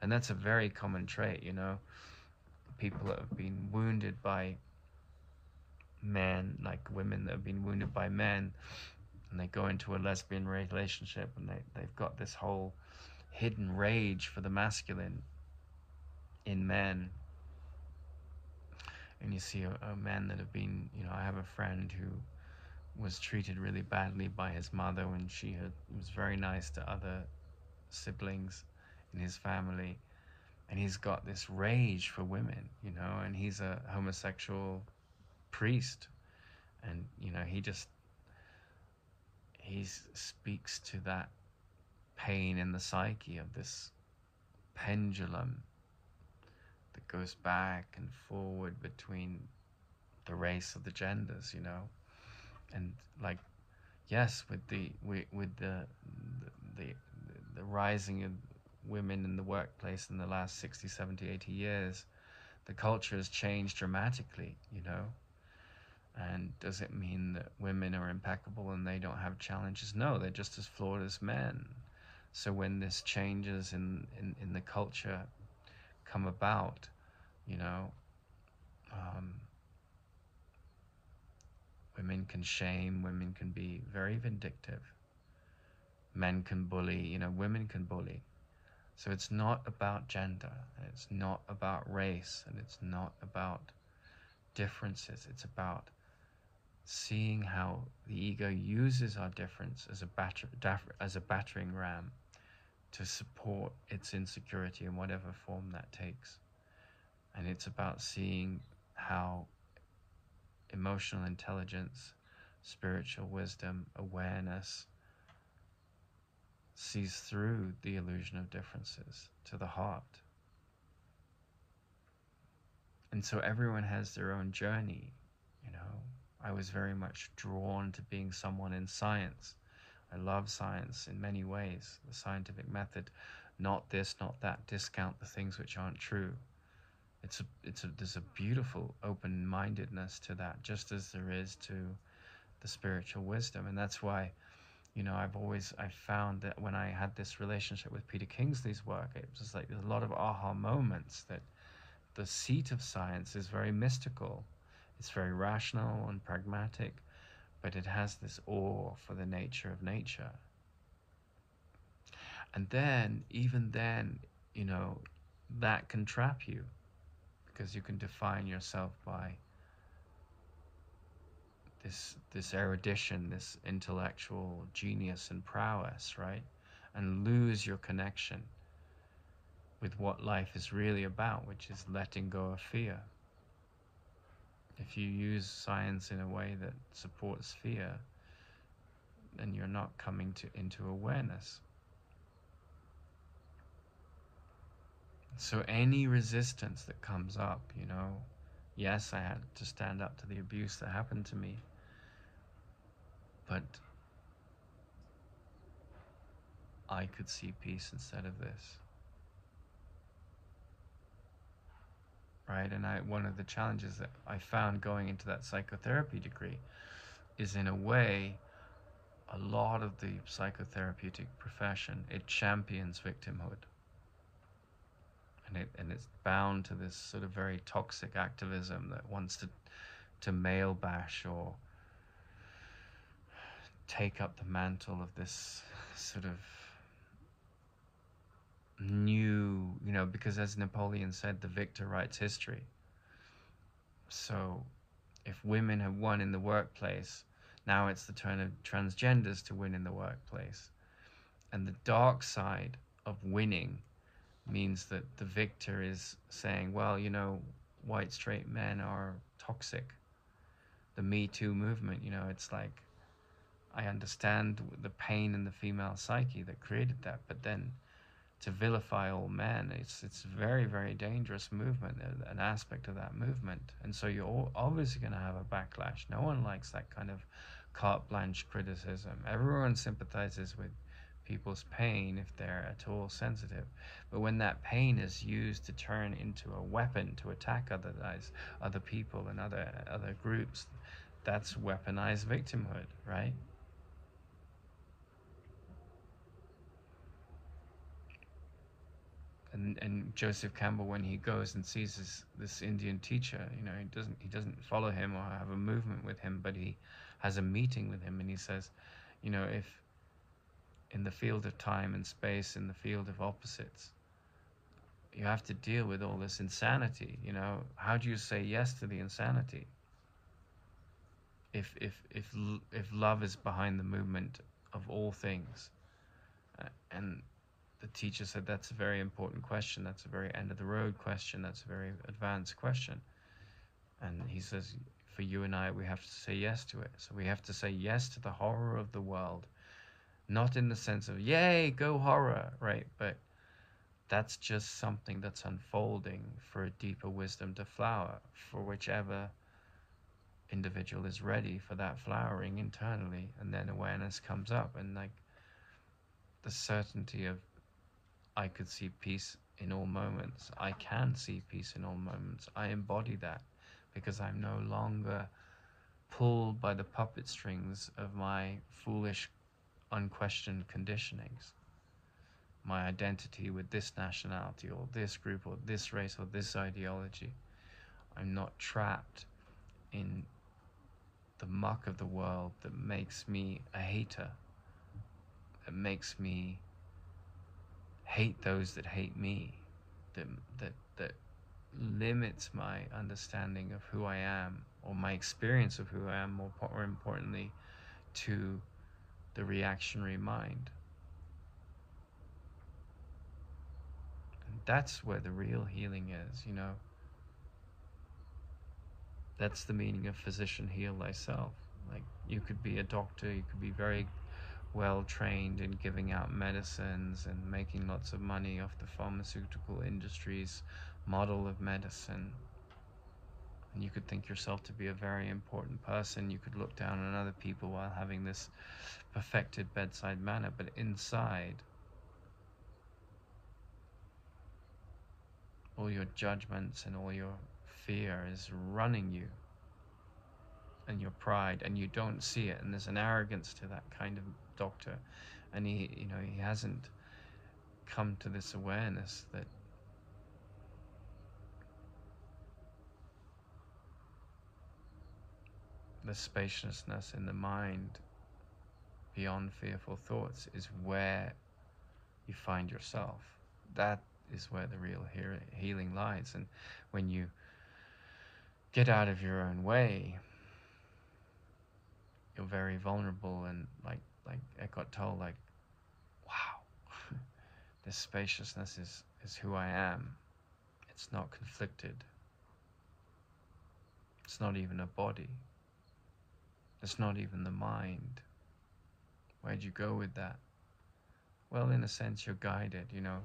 and that's a very common trait, people that have been wounded by men, like women that have been wounded by men, and they go into a lesbian relationship, and they've got this whole hidden rage for the masculine in men. And you see a men that have been, I have a friend who was treated really badly by his mother when was very nice to other siblings in his family, and he's got this rage for women, and he's a homosexual priest, and he speaks to that pain in the psyche of this pendulum that goes back and forward between the race of the genders, and yes, with the rising of women in the workplace in the last 60, 70, 80 years, the culture has changed dramatically, and does it mean that women are impeccable and they don't have challenges? No, they're just as flawed as men. So when this changes in the culture come about, Women can shame, women can be very vindictive. Men can bully, women can bully. So it's not about gender, and it's not about race, and it's not about differences. It's about seeing how the ego uses our difference as a battering ram to support its insecurity in whatever form that takes. And it's about seeing how emotional intelligence, spiritual wisdom, awareness sees through the illusion of differences to the heart. And so everyone has their own journey. I was very much drawn to being someone in science. I love science in many ways, the scientific method, not this, not that, discount the things which aren't true. There's a beautiful open-mindedness to that, just as there is to the spiritual wisdom. And that's why, I found that when I had this relationship with Peter Kingsley's work, it was like there's a lot of aha moments that the seat of science is very mystical. It's very rational and pragmatic, but it has this awe for the nature of nature. And then, even then, that can trap you, because you can define yourself by this erudition, this intellectual genius and prowess, right? And lose your connection with what life is really about, which is letting go of fear. If you use science in a way that supports fear, then you're not coming into awareness. So any resistance that comes up, yes, I had to stand up to the abuse that happened to me, but I could see peace instead of this. Right? And one of the challenges that I found going into that psychotherapy degree is, in a way, a lot of the psychotherapeutic profession, it champions victimhood. And it's bound to this sort of very toxic activism that wants to male bash or take up the mantle of this sort of new, because as Napoleon said, the victor writes history. So if women have won in the workplace, now it's the turn of transgenders to win in the workplace. And the dark side of winning means that the victor is saying, well, white straight men are toxic. The Me Too movement, it's like, I understand the pain in the female psyche that created that, but then to vilify all men, it's very, very dangerous movement, an aspect of that movement. And so you're obviously going to have a backlash. No one likes that kind of carte blanche criticism. Everyone sympathizes with people's pain if they're at all sensitive. But when that pain is used to turn into a weapon to attack other people and other groups, that's weaponized victimhood, right? And Joseph Campbell, when he goes and sees this Indian teacher, he doesn't follow him or have a movement with him, but he has a meeting with him, and he says, if in the field of time and space, in the field of opposites, you have to deal with all this insanity, how do you say yes to the insanity? If love is behind the movement of all things, and the teacher said that's a very important question, that's a very end of the road question, that's a very advanced question. And he says, for you and I, we have to say yes to it. So we have to say yes to the horror of the world, not in the sense of yay, go horror, right? But that's just something that's unfolding for a deeper wisdom to flower, for whichever individual is ready for that flowering internally. And then awareness comes up, and like the certainty of, I could see peace in all moments. I can see peace in all moments. I embody that because I'm no longer pulled by the puppet strings of my foolish, unquestioned conditionings. My identity with this nationality or this group or this race or this ideology. I'm not trapped in the muck of the world that makes me a hater, that makes me hate those that hate me, that limits my understanding of who I am, or my experience of who I am, more importantly, to the reactionary mind. And that's where the real healing is, you know. That's the meaning of physician, heal thyself. Like, you could be a doctor, you could be very well trained in giving out medicines and making lots of money off the pharmaceutical industry's model of medicine. And you could think yourself to be a very important person. You could look down on other people while having this perfected bedside manner, but inside, all your judgments and all your fear is running you, and your pride, and you don't see it. And there's an arrogance to that kind of doctor, and he hasn't come to this awareness that the spaciousness in the mind beyond fearful thoughts is where you find yourself. That is where the real healing lies. And when you get out of your own way, you're very vulnerable, and like Eckhart Tolle, like, wow, this spaciousness is who I am. It's not conflicted. It's not even a body. It's not even the mind. Where'd you go with that? Well, in a sense, you're guided, you know.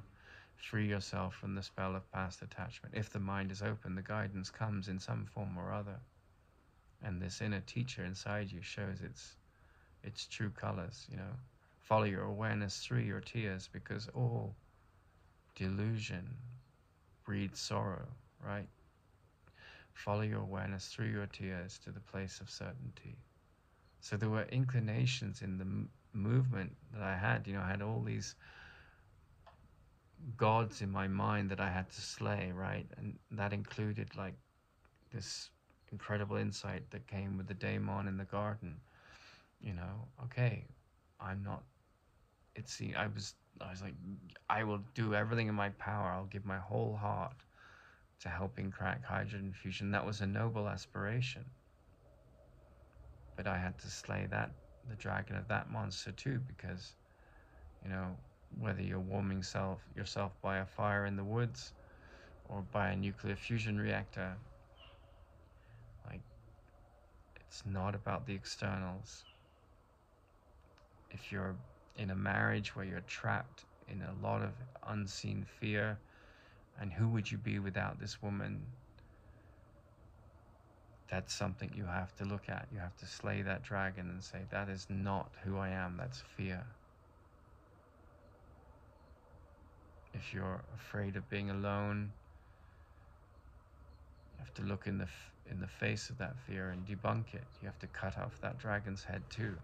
Free yourself from the spell of past attachment. If the mind is open, the guidance comes in some form or other. And this inner teacher inside you shows its true colors, you know. Follow your awareness through your tears, because all delusion breeds sorrow, right? Follow your awareness through your tears to the place of certainty. So there were inclinations in the movement that I had, you know. I had all these gods in my mind that I had to slay, right? And that included like this incredible insight that came with the daemon in the garden. You know, okay, I'm not, I was like, I will do everything in my power. I'll give my whole heart to helping crack hydrogen fusion. That was a noble aspiration. But I had to slay the dragon of that monster too, because, you know, whether you're warming yourself by a fire in the woods or by a nuclear fusion reactor, like, it's not about the externals. If you're in a marriage where you're trapped in a lot of unseen fear, and who would you be without this woman? That's something you have to look at. You have to slay that dragon and say, that is not who I am, that's fear. If you're afraid of being alone, you have to look in the face of that fear and debunk it. You have to cut off that dragon's head too.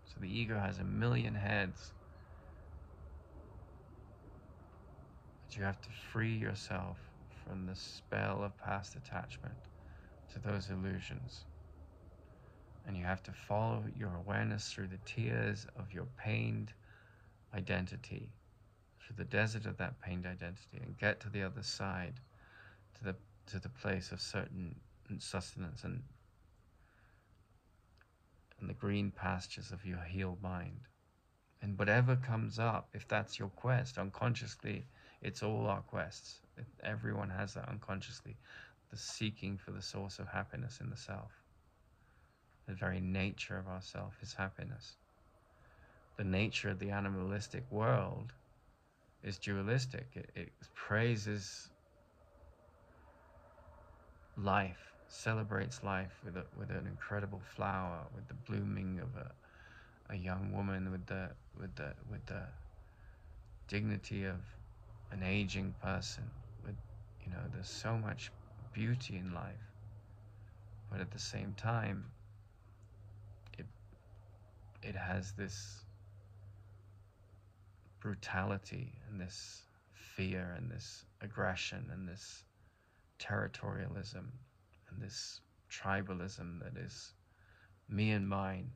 So the ego has a million heads, but you have to free yourself from the spell of past attachment to those illusions. And you have to follow your awareness through the tears of your pained identity, through the desert of that pained identity, and get to the other side, to the place of certain sustenance and the green pastures of your healed mind. And whatever comes up, if that's your quest, unconsciously, it's all our quests. Everyone has that unconsciously, the seeking for the source of happiness in the self. The very nature of our self is happiness. The nature of the animalistic world is dualistic. It praises life, celebrates life with an incredible flower, with the blooming of a young woman, with the dignity of an aging person. With, you know, there's so much beauty in life, but at the same time, it has this brutality and this fear and this aggression and this territorialism and this tribalism that is me and mine,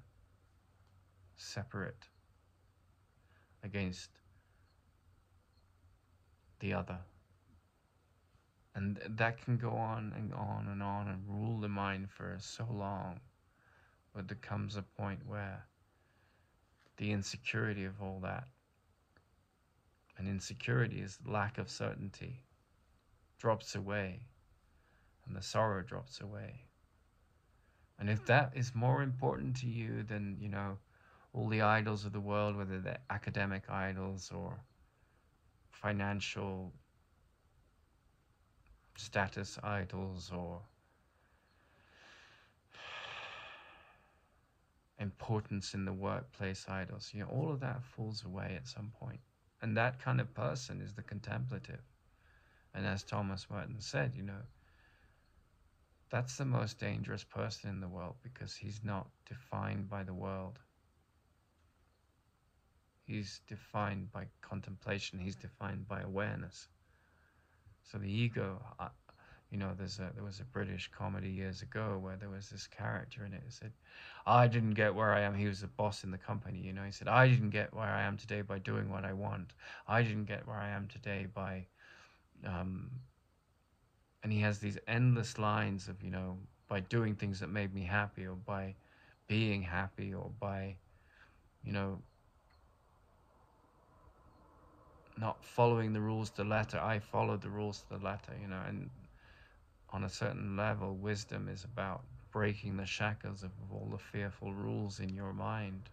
separate against the other. And that can go on and on and on and rule the mind for so long, but there comes a point where the insecurity of all that, and insecurity is lack of certainty, drops away, and the sorrow drops away. And if that is more important to you than, all the idols of the world, whether they're academic idols or financial status idols or importance in the workplace idols, all of that falls away at some point. And that kind of person is the contemplative. And as Thomas Merton said, that's the most dangerous person in the world, because he's not defined by the world. He's defined by contemplation. He's defined by awareness. So the ego, there was a British comedy years ago where there was this character in it who said, I didn't get where I am. He was the boss in the company, he said, I didn't get where I am today by doing what I want. I didn't get where I am today by, and he has these endless lines of, by doing things that made me happy, or by being happy, or by, not following the rules to the letter. I followed the rules to the letter, and on a certain level, wisdom is about breaking the shackles of all the fearful rules in your mind.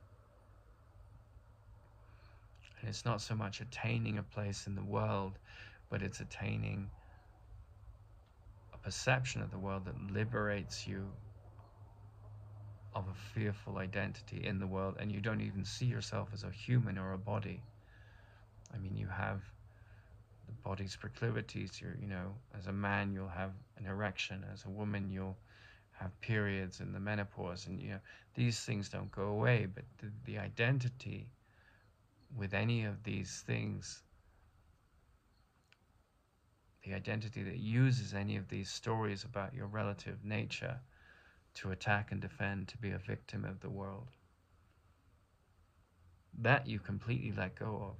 And it's not so much attaining a place in the world, but it's attaining a perception of the world that liberates you of a fearful identity in the world, and you don't even see yourself as a human or a body. I mean, you have the body's proclivities. As a man, you'll have an erection. As a woman, you'll have periods and the menopause. And, these things don't go away. But the identity with any of these things, the identity that uses any of these stories about your relative nature to attack and defend, to be a victim of the world, that you completely let go of.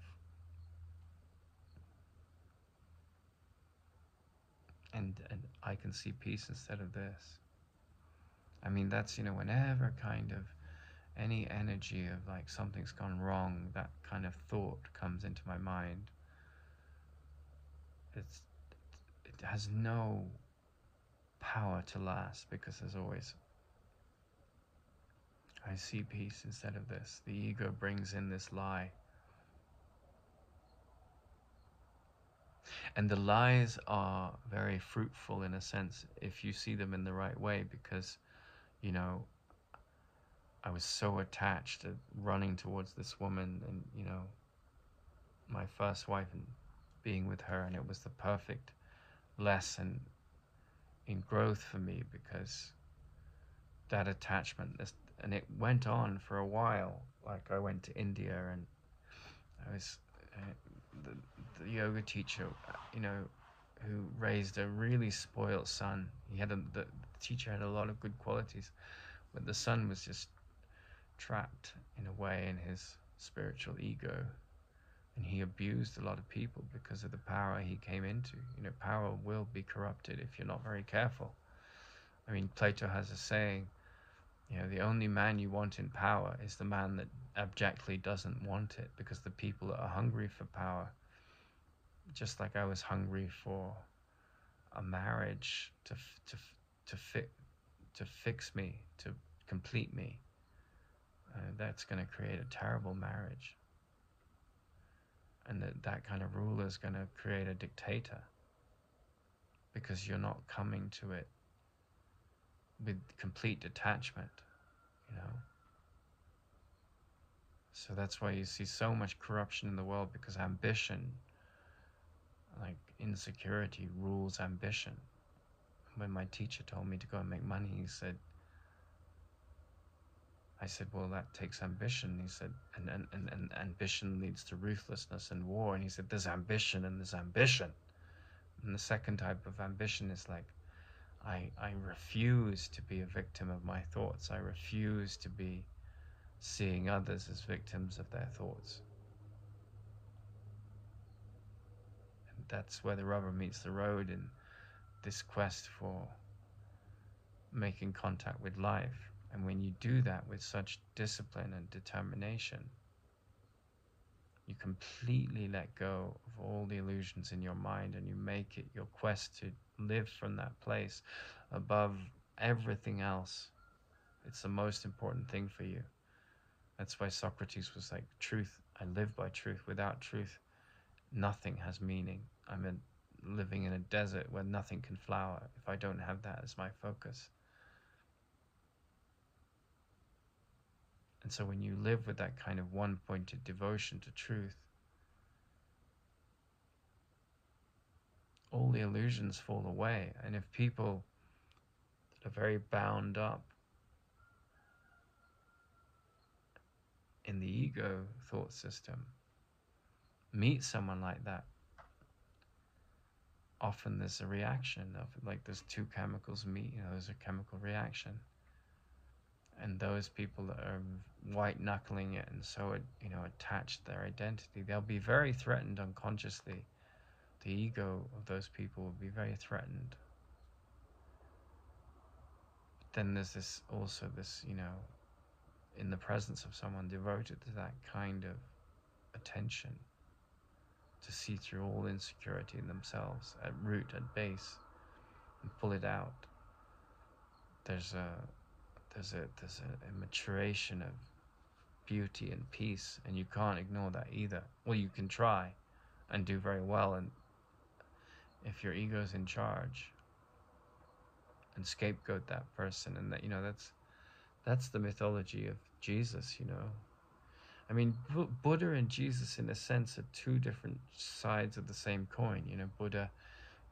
And I can see peace instead of this. I mean, that's, whenever kind of any energy of like something's gone wrong, that kind of thought comes into my mind, it has no power to last, because there's always, I see peace instead of this. The ego brings in this lie. And the lies are very fruitful in a sense if you see them in the right way, because, I was so attached to running towards this woman and, my first wife, and being with her, and it was the perfect lesson in growth for me, because that attachment, and it went on for a while. Like, I went to India, and I was the yoga teacher, who raised a really spoiled son. The teacher had a lot of good qualities, but the son was just trapped in a way in his spiritual ego, and he abused a lot of people because of the power he came into. Power will be corrupted if you're not very careful. I mean, Plato has a saying, the only man you want in power is the man that abjectly doesn't want it, because the people that are hungry for power, just like I was hungry for a marriage to fix me, to complete me, that's going to create a terrible marriage. And that kind of ruler is going to create a dictator, because you're not coming to it with complete detachment, So that's why you see so much corruption in the world, because ambition, like insecurity, rules ambition. When my teacher told me to go and make money, I said, well, that takes ambition. He said, and ambition leads to ruthlessness and war. And he said, there's ambition and there's ambition. And the second type of ambition is like, I refuse to be a victim of my thoughts. I refuse to be seeing others as victims of their thoughts. And that's where the rubber meets the road in this quest for making contact with life. And when you do that with such discipline and determination, you completely let go of all the illusions in your mind, and you make it your quest to live from that place above everything else. It's the most important thing for you. That's why Socrates was like, truth, I live by truth. Without truth, nothing has meaning. Living in a desert where nothing can flower if I don't have that as my focus. And so when you live with that kind of one-pointed devotion to truth, all the illusions fall away. And if people that are very bound up in the ego thought system meet someone like that, often there's a reaction of, like, there's two chemicals meet, there's a chemical reaction. And those people that are white knuckling it and so attached to their identity, they'll be very threatened unconsciously. The ego of those people will be very threatened. But then there's this in the presence of someone devoted to that kind of attention, to see through all insecurity in themselves at root, at base, and pull it out. There's a maturation of beauty and peace, and you can't ignore that either. Well, you can try and do very well, and if your ego's in charge, and scapegoat that person, and that's the mythology of Jesus. I mean, Buddha and Jesus, in a sense, are two different sides of the same coin. Buddha,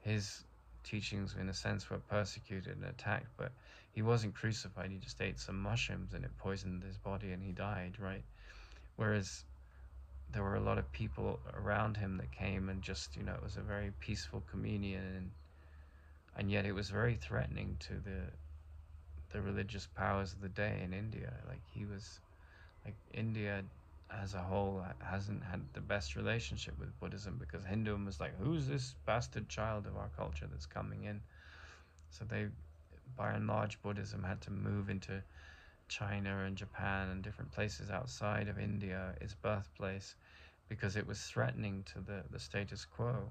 his teachings, in a sense, were persecuted and attacked, but he wasn't crucified. He just ate some mushrooms and it poisoned his body and he died, right? Whereas there were a lot of people around him that came and just, it was a very peaceful communion, and yet it was very threatening to the religious powers of the day in India. India as a whole hasn't had the best relationship with Buddhism, because Hinduism was like, who's this bastard child of our culture that's coming in? So they, by and large, Buddhism had to move into China and Japan and different places outside of India, its birthplace, because it was threatening to the status quo.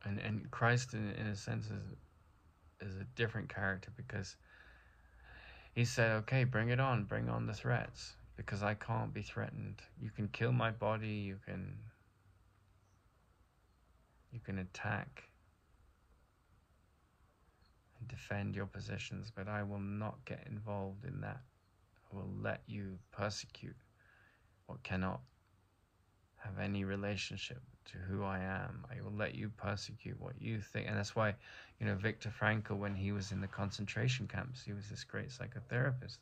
And Christ, in a sense, is a different character, because he said, okay, bring it on, bring on the threats, because I can't be threatened. You can kill my body, you can attack and defend your positions, but I will not get involved in that. I will let you persecute what cannot have any relationship to who I am. I will let you persecute what you think. And that's why, Viktor Frankl, when he was in the concentration camps, he was this great psychotherapist,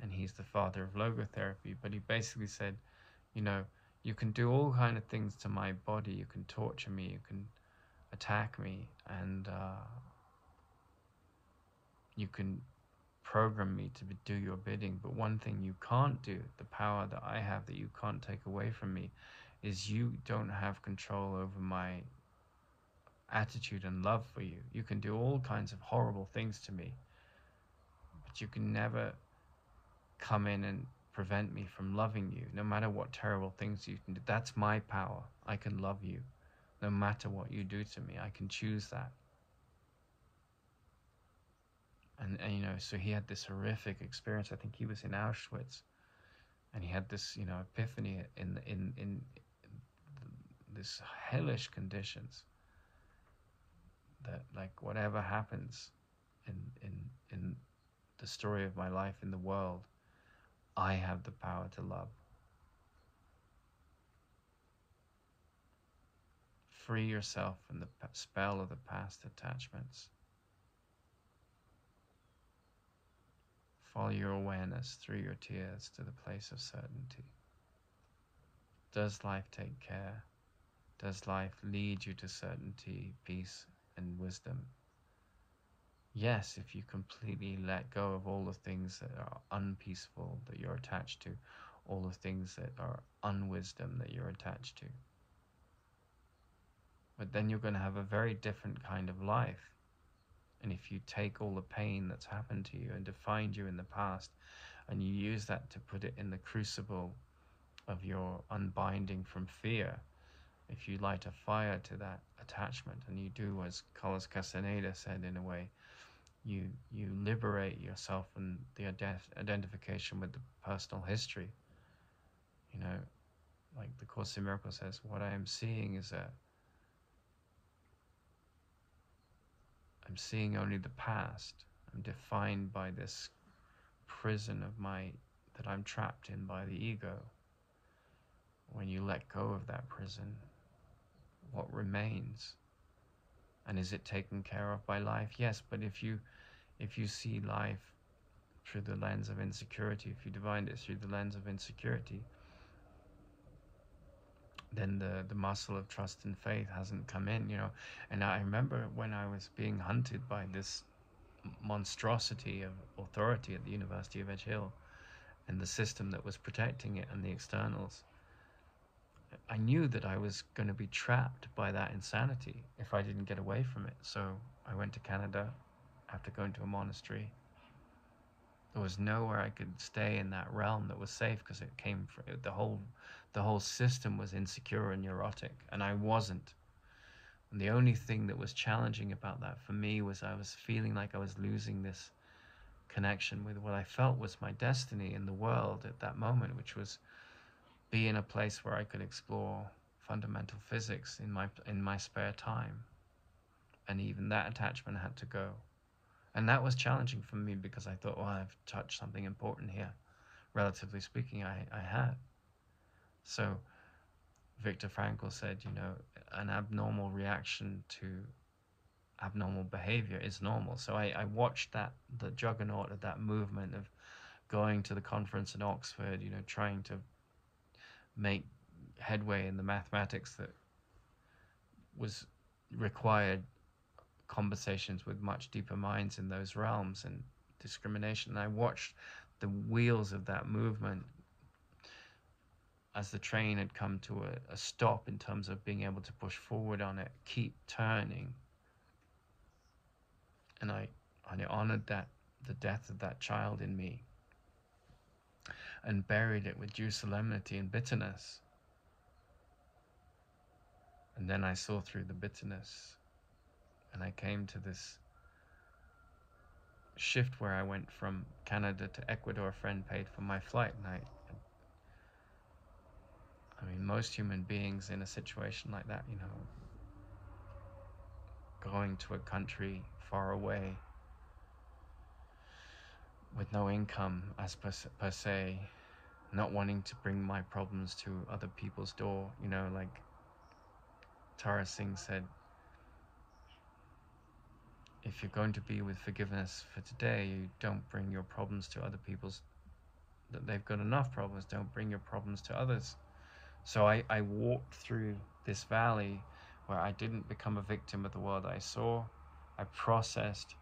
and he's the father of logotherapy. But he basically said, you can do all kind of things to my body. You can torture me, you can attack me, and you can program me to do your bidding. But one thing you can't do, the power that I have that you can't take away from me, is you don't have control over my attitude and love for you. You can do all kinds of horrible things to me, but you can never come in and prevent me from loving you, no matter what terrible things you can do. That's my power. I can love you no matter what you do to me. I can choose that. And so he had this horrific experience. I think he was in Auschwitz, and he had this epiphany in this hellish conditions, that, like, whatever happens in the story of my life in the world, I have the power to love. Free yourself from the spell of the past attachments. Follow your awareness through your tears to the place of certainty. Does life take care? Does life lead you to certainty, peace, and wisdom? Yes, if you completely let go of all the things that are unpeaceful that you're attached to, all the things that are unwisdom that you're attached to. But then you're going to have a very different kind of life. And if you take all the pain that's happened to you and defined you in the past, and you use that to put it in the crucible of your unbinding from fear, if you light a fire to that attachment, and you do as Carlos Castaneda said, in a way, you liberate yourself from the identification with the personal history. You know, like the Course in Miracles says, what I am seeing is I'm seeing only the past. I'm defined by this prison of that I'm trapped in by the ego. When you let go of that prison, what remains? And is it taken care of by life? Yes, but if you see life through the lens of insecurity, if you divine it through the lens of insecurity, then the muscle of trust and faith hasn't come in, you know. And I remember when I was being hunted by this monstrosity of authority at the University of Edge Hill and the system that was protecting it and the externals, I knew that I was going to be trapped by that insanity if I didn't get away from it. So I went to Canada after going to a monastery. There was nowhere I could stay in that realm that was safe, because it came from the whole system was insecure and neurotic, and I wasn't. And the only thing that was challenging about that for me was I was feeling like I was losing this connection with what I felt was my destiny in the world at that moment, which was be in a place where I could explore fundamental physics in my spare time. And even that attachment had to go. And that was challenging for me, because I thought, well, I've touched something important here. Relatively speaking, I had. So Viktor Frankl said, you know, an abnormal reaction to abnormal behavior is normal. So I watched the juggernaut of that movement of going to the conference in Oxford, you know, trying to make headway in the mathematics that was required conversations with much deeper minds in those realms and discrimination. And I watched the wheels of that movement, as the train had come to a stop in terms of being able to push forward on it, keep turning. And I honored the death of that child in me, and buried it with due solemnity and bitterness. And then I saw through the bitterness, and I came to this shift where I went from Canada to Ecuador. A friend paid for my flight, and I mean, most human beings in a situation like that, you know, going to a country far away with no income as per se, not wanting to bring my problems to other people's door, you know, like Tara Singh said, if you're going to be with forgiveness for today, you don't bring your problems to other people's, that they've got enough problems, don't bring your problems to others. So I walked through this valley where I didn't become a victim of the world I saw. I processed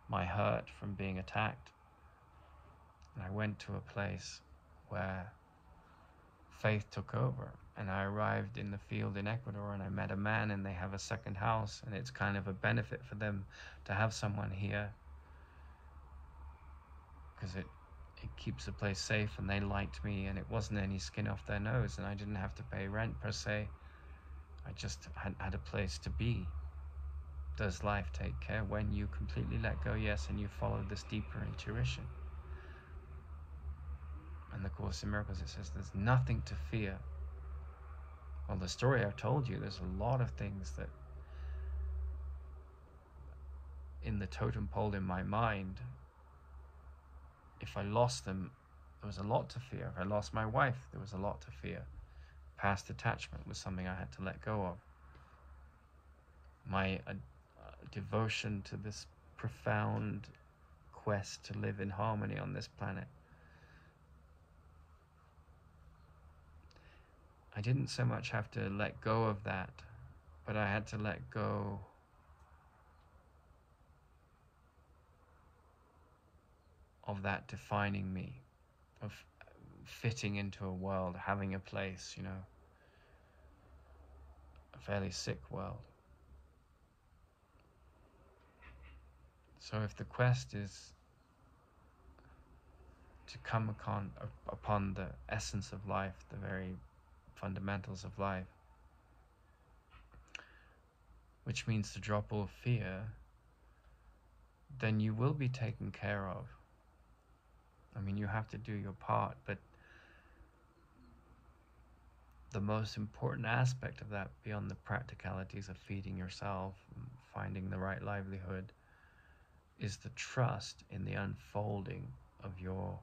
my hurt from being attacked, and I went to a place where faith took over. And I arrived in the field in Ecuador, and I met a man, and they have a second house, and it's kind of a benefit for them to have someone here, because it keeps the place safe, and they liked me, and it wasn't any skin off their nose, and I didn't have to pay rent per se. I just had a place to be. Does life take care when you completely let go? Yes, and you follow this deeper intuition. And the Course in Miracles, it says there's nothing to fear. Well, the story I've told you, there's a lot of things that in the totem pole in my mind, if I lost them, there was a lot to fear. If I lost my wife, there was a lot to fear. Past attachment was something I had to let go of. My devotion to this profound quest to live in harmony on this planet. I didn't so much have to let go of that, but I had to let go of that defining me, of fitting into a world, having a place, a fairly sick world. So if the quest is to come upon the essence of life, the very fundamentals of life, which means to drop all fear, then you will be taken care of. I mean, you have to do your part, but the most important aspect of that, beyond the practicalities of feeding yourself, finding the right livelihood, is the trust in the unfolding of your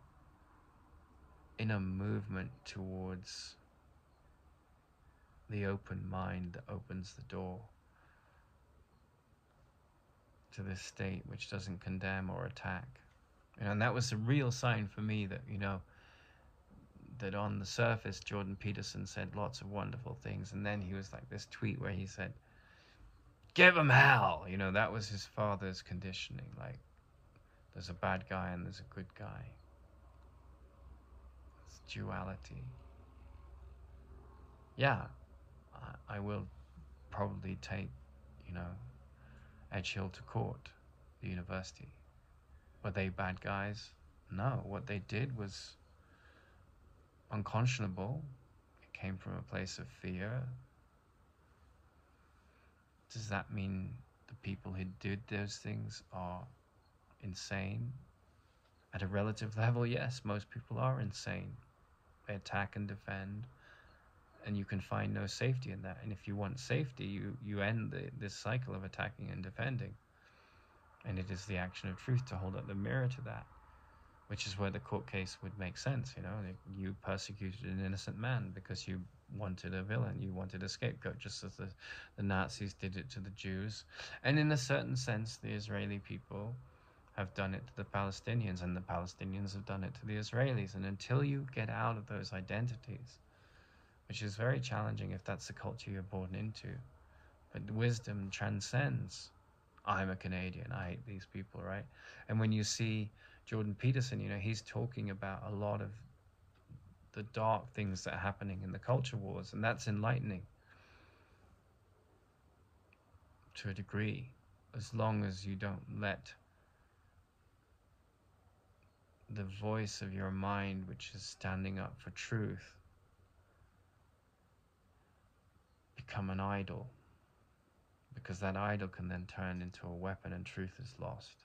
inner movement towards the open mind that opens the door to this state which doesn't condemn or attack. And that was a real sign for me that, that on the surface, Jordan Peterson said lots of wonderful things. And then he was like this tweet where he said, "Give him hell." That was his father's conditioning. Like, there's a bad guy and there's a good guy. It's duality. Yeah, I will probably take, Edge Hill to court, the university. Were they bad guys? No, what they did was unconscionable. It came from a place of fear. Does that mean the people who did those things are insane? At a relative level, yes, most people are insane. They attack and defend, and you can find no safety in that. And if you want safety, you end this cycle of attacking and defending. And it is the action of truth to hold up the mirror to that, which is where the court case would make sense. You persecuted an innocent man because you wanted a villain, you wanted a scapegoat, just as the Nazis did it to the Jews. And in a certain sense, the Israeli people have done it to the Palestinians, and the Palestinians have done it to the Israelis. And until you get out of those identities, which is very challenging if that's the culture you're born into, but wisdom transcends, I'm a Canadian, I hate these people, right? And when you see Jordan Peterson, he's talking about a lot of the dark things that are happening in the culture wars, and that's enlightening to a degree, as long as you don't let the voice of your mind, which is standing up for truth, become an idol, because that idol can then turn into a weapon and truth is lost.